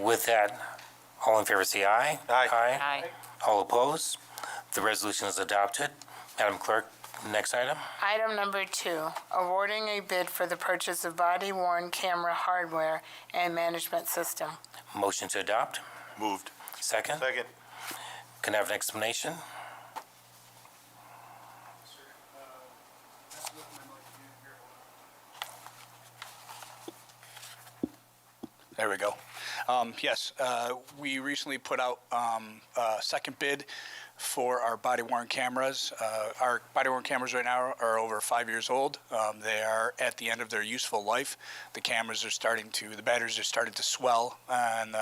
With that, all in favor say aye. Aye. Aye. All opposed? The resolution is adopted. Madam Clerk, next item. Item number 2, awarding a bid for the purchase of body-worn camera hardware and management system. Motion to adopt. Moved. Second. Second. Can I have an explanation? There we go. Yes, we recently put out a second bid for our body-worn cameras. Our body-worn cameras right now are over 5 years old. They are at the end of their useful life. The batteries are starting to swell, and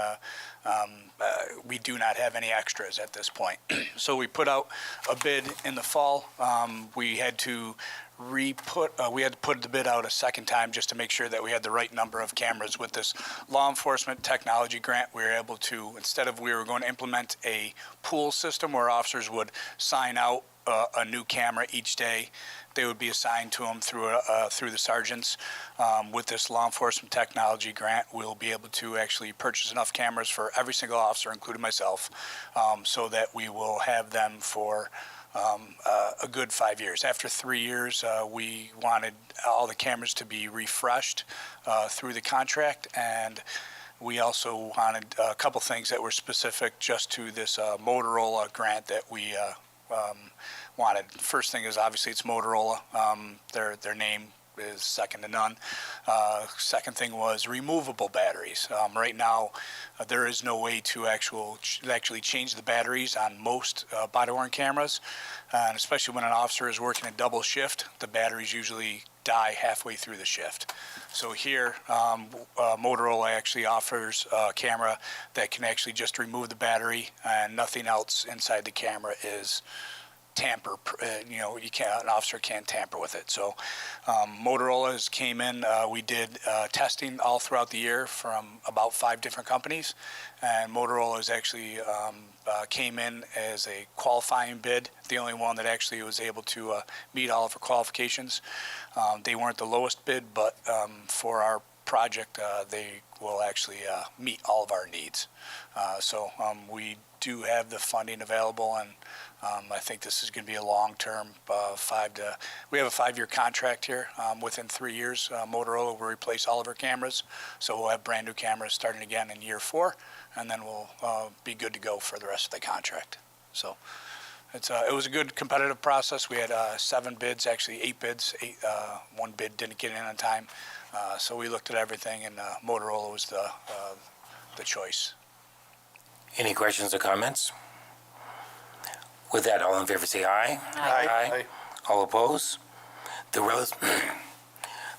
we do not have any extras at this point. So we put out a bid in the fall. We had to put the bid out a second time just to make sure that we had the right number of cameras. With this law enforcement technology grant, we were able to, we were going to implement a pool system where officers would sign out a new camera each day. They would be assigned to them through the sergeants. With this law enforcement technology grant, we'll be able to actually purchase enough cameras for every single officer, including myself, so that we will have them for a good 5 years. After 3 years, we wanted all the cameras to be refreshed through the contract, and We also wanted a couple things that were specific just to this Motorola grant that we wanted. First thing is obviously it's Motorola. Their name is second to none. Second thing was removable batteries. Right now, there is no way to actually change the batteries on most body-worn cameras, and especially when an officer is working a double shift, the batteries usually die halfway through the shift. So here, Motorola actually offers a camera that can actually just remove the battery, and nothing else inside the camera is an officer can't tamper with it. So Motorola's came in, we did testing all throughout the year from about 5 different companies, and Motorola's actually came in as a qualifying bid, the only one that actually was able to meet all of our qualifications. They weren't the lowest bid, but for our project, they will actually meet all of our needs. So we do have the funding available, and I think this is going to be a long-term we have a 5-year contract here. Within 3 years, Motorola will replace all of our cameras, so we'll have brand-new cameras starting again in year 4, and then we'll be good to go for the rest of the contract. So it was a good competitive process. We had 7 bids, actually 8 bids. 1 bid didn't get in on time. So we looked at everything, and Motorola was the choice. Any questions or comments? With that, all in favor say aye. Aye. All opposed? The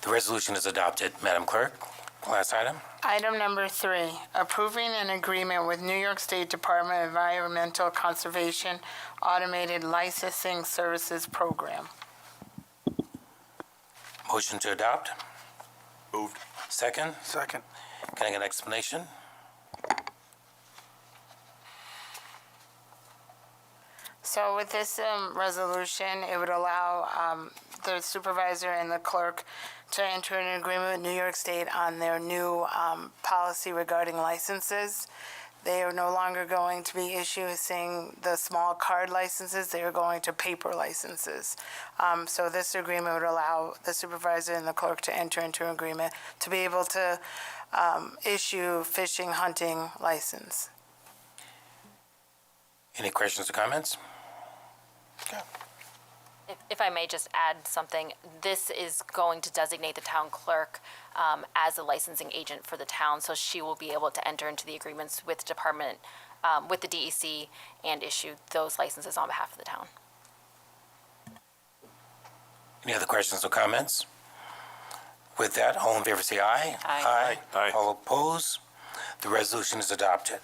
resolution is adopted. Madam Clerk, last item. Item number 3, approving an agreement with New York State Department of Environmental Conservation Automated Licensing Services Program. Motion to adopt. Moved. Second. Second. Can I get an explanation? So with this resolution, it would allow the supervisor and the clerk to enter an agreement with New York State on their new policy regarding licenses. They are no longer going to be issuing the small card licenses. They are going to paper licenses. So this agreement would allow the supervisor and the clerk to enter into an agreement to be able to issue fishing, hunting license. Any questions or comments? If I may just add something, this is going to designate the town clerk as a licensing agent for the town, so she will be able to enter into the agreements with department, with the DEC, and issue those licenses on behalf of the town. Any other questions or comments? With that, all in favor say aye. Aye. Aye. All opposed? The resolution is adopted.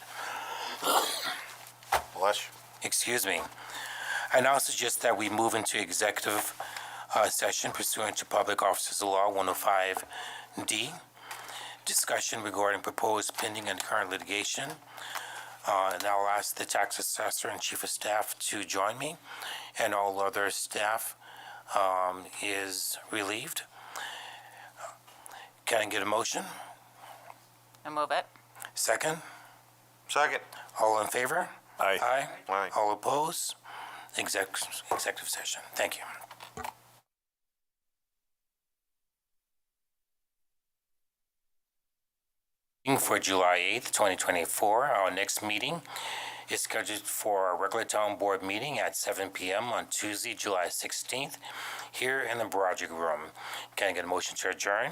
Bless you. Excuse me. I now suggest that we move into executive session pursuant to Public Officers Law 105D. Discussion regarding proposed pending and current litigation. And I'll ask the tax assessor and chief of staff to join me, and all other staff is relieved. Can I get a motion? I move it. Second? Second. All in favor? Aye. Aye. Aye. All opposed? Executive session. Thank you. For July 8th, 2024, our next meeting is scheduled for our regular town board meeting at 7 p.m. on Tuesday, July 16th, here in the Broderick Room. Can I get a motion to adjourn?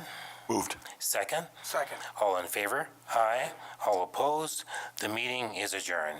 Moved. Second? Second. All in favor? Aye. All opposed? The meeting is adjourned.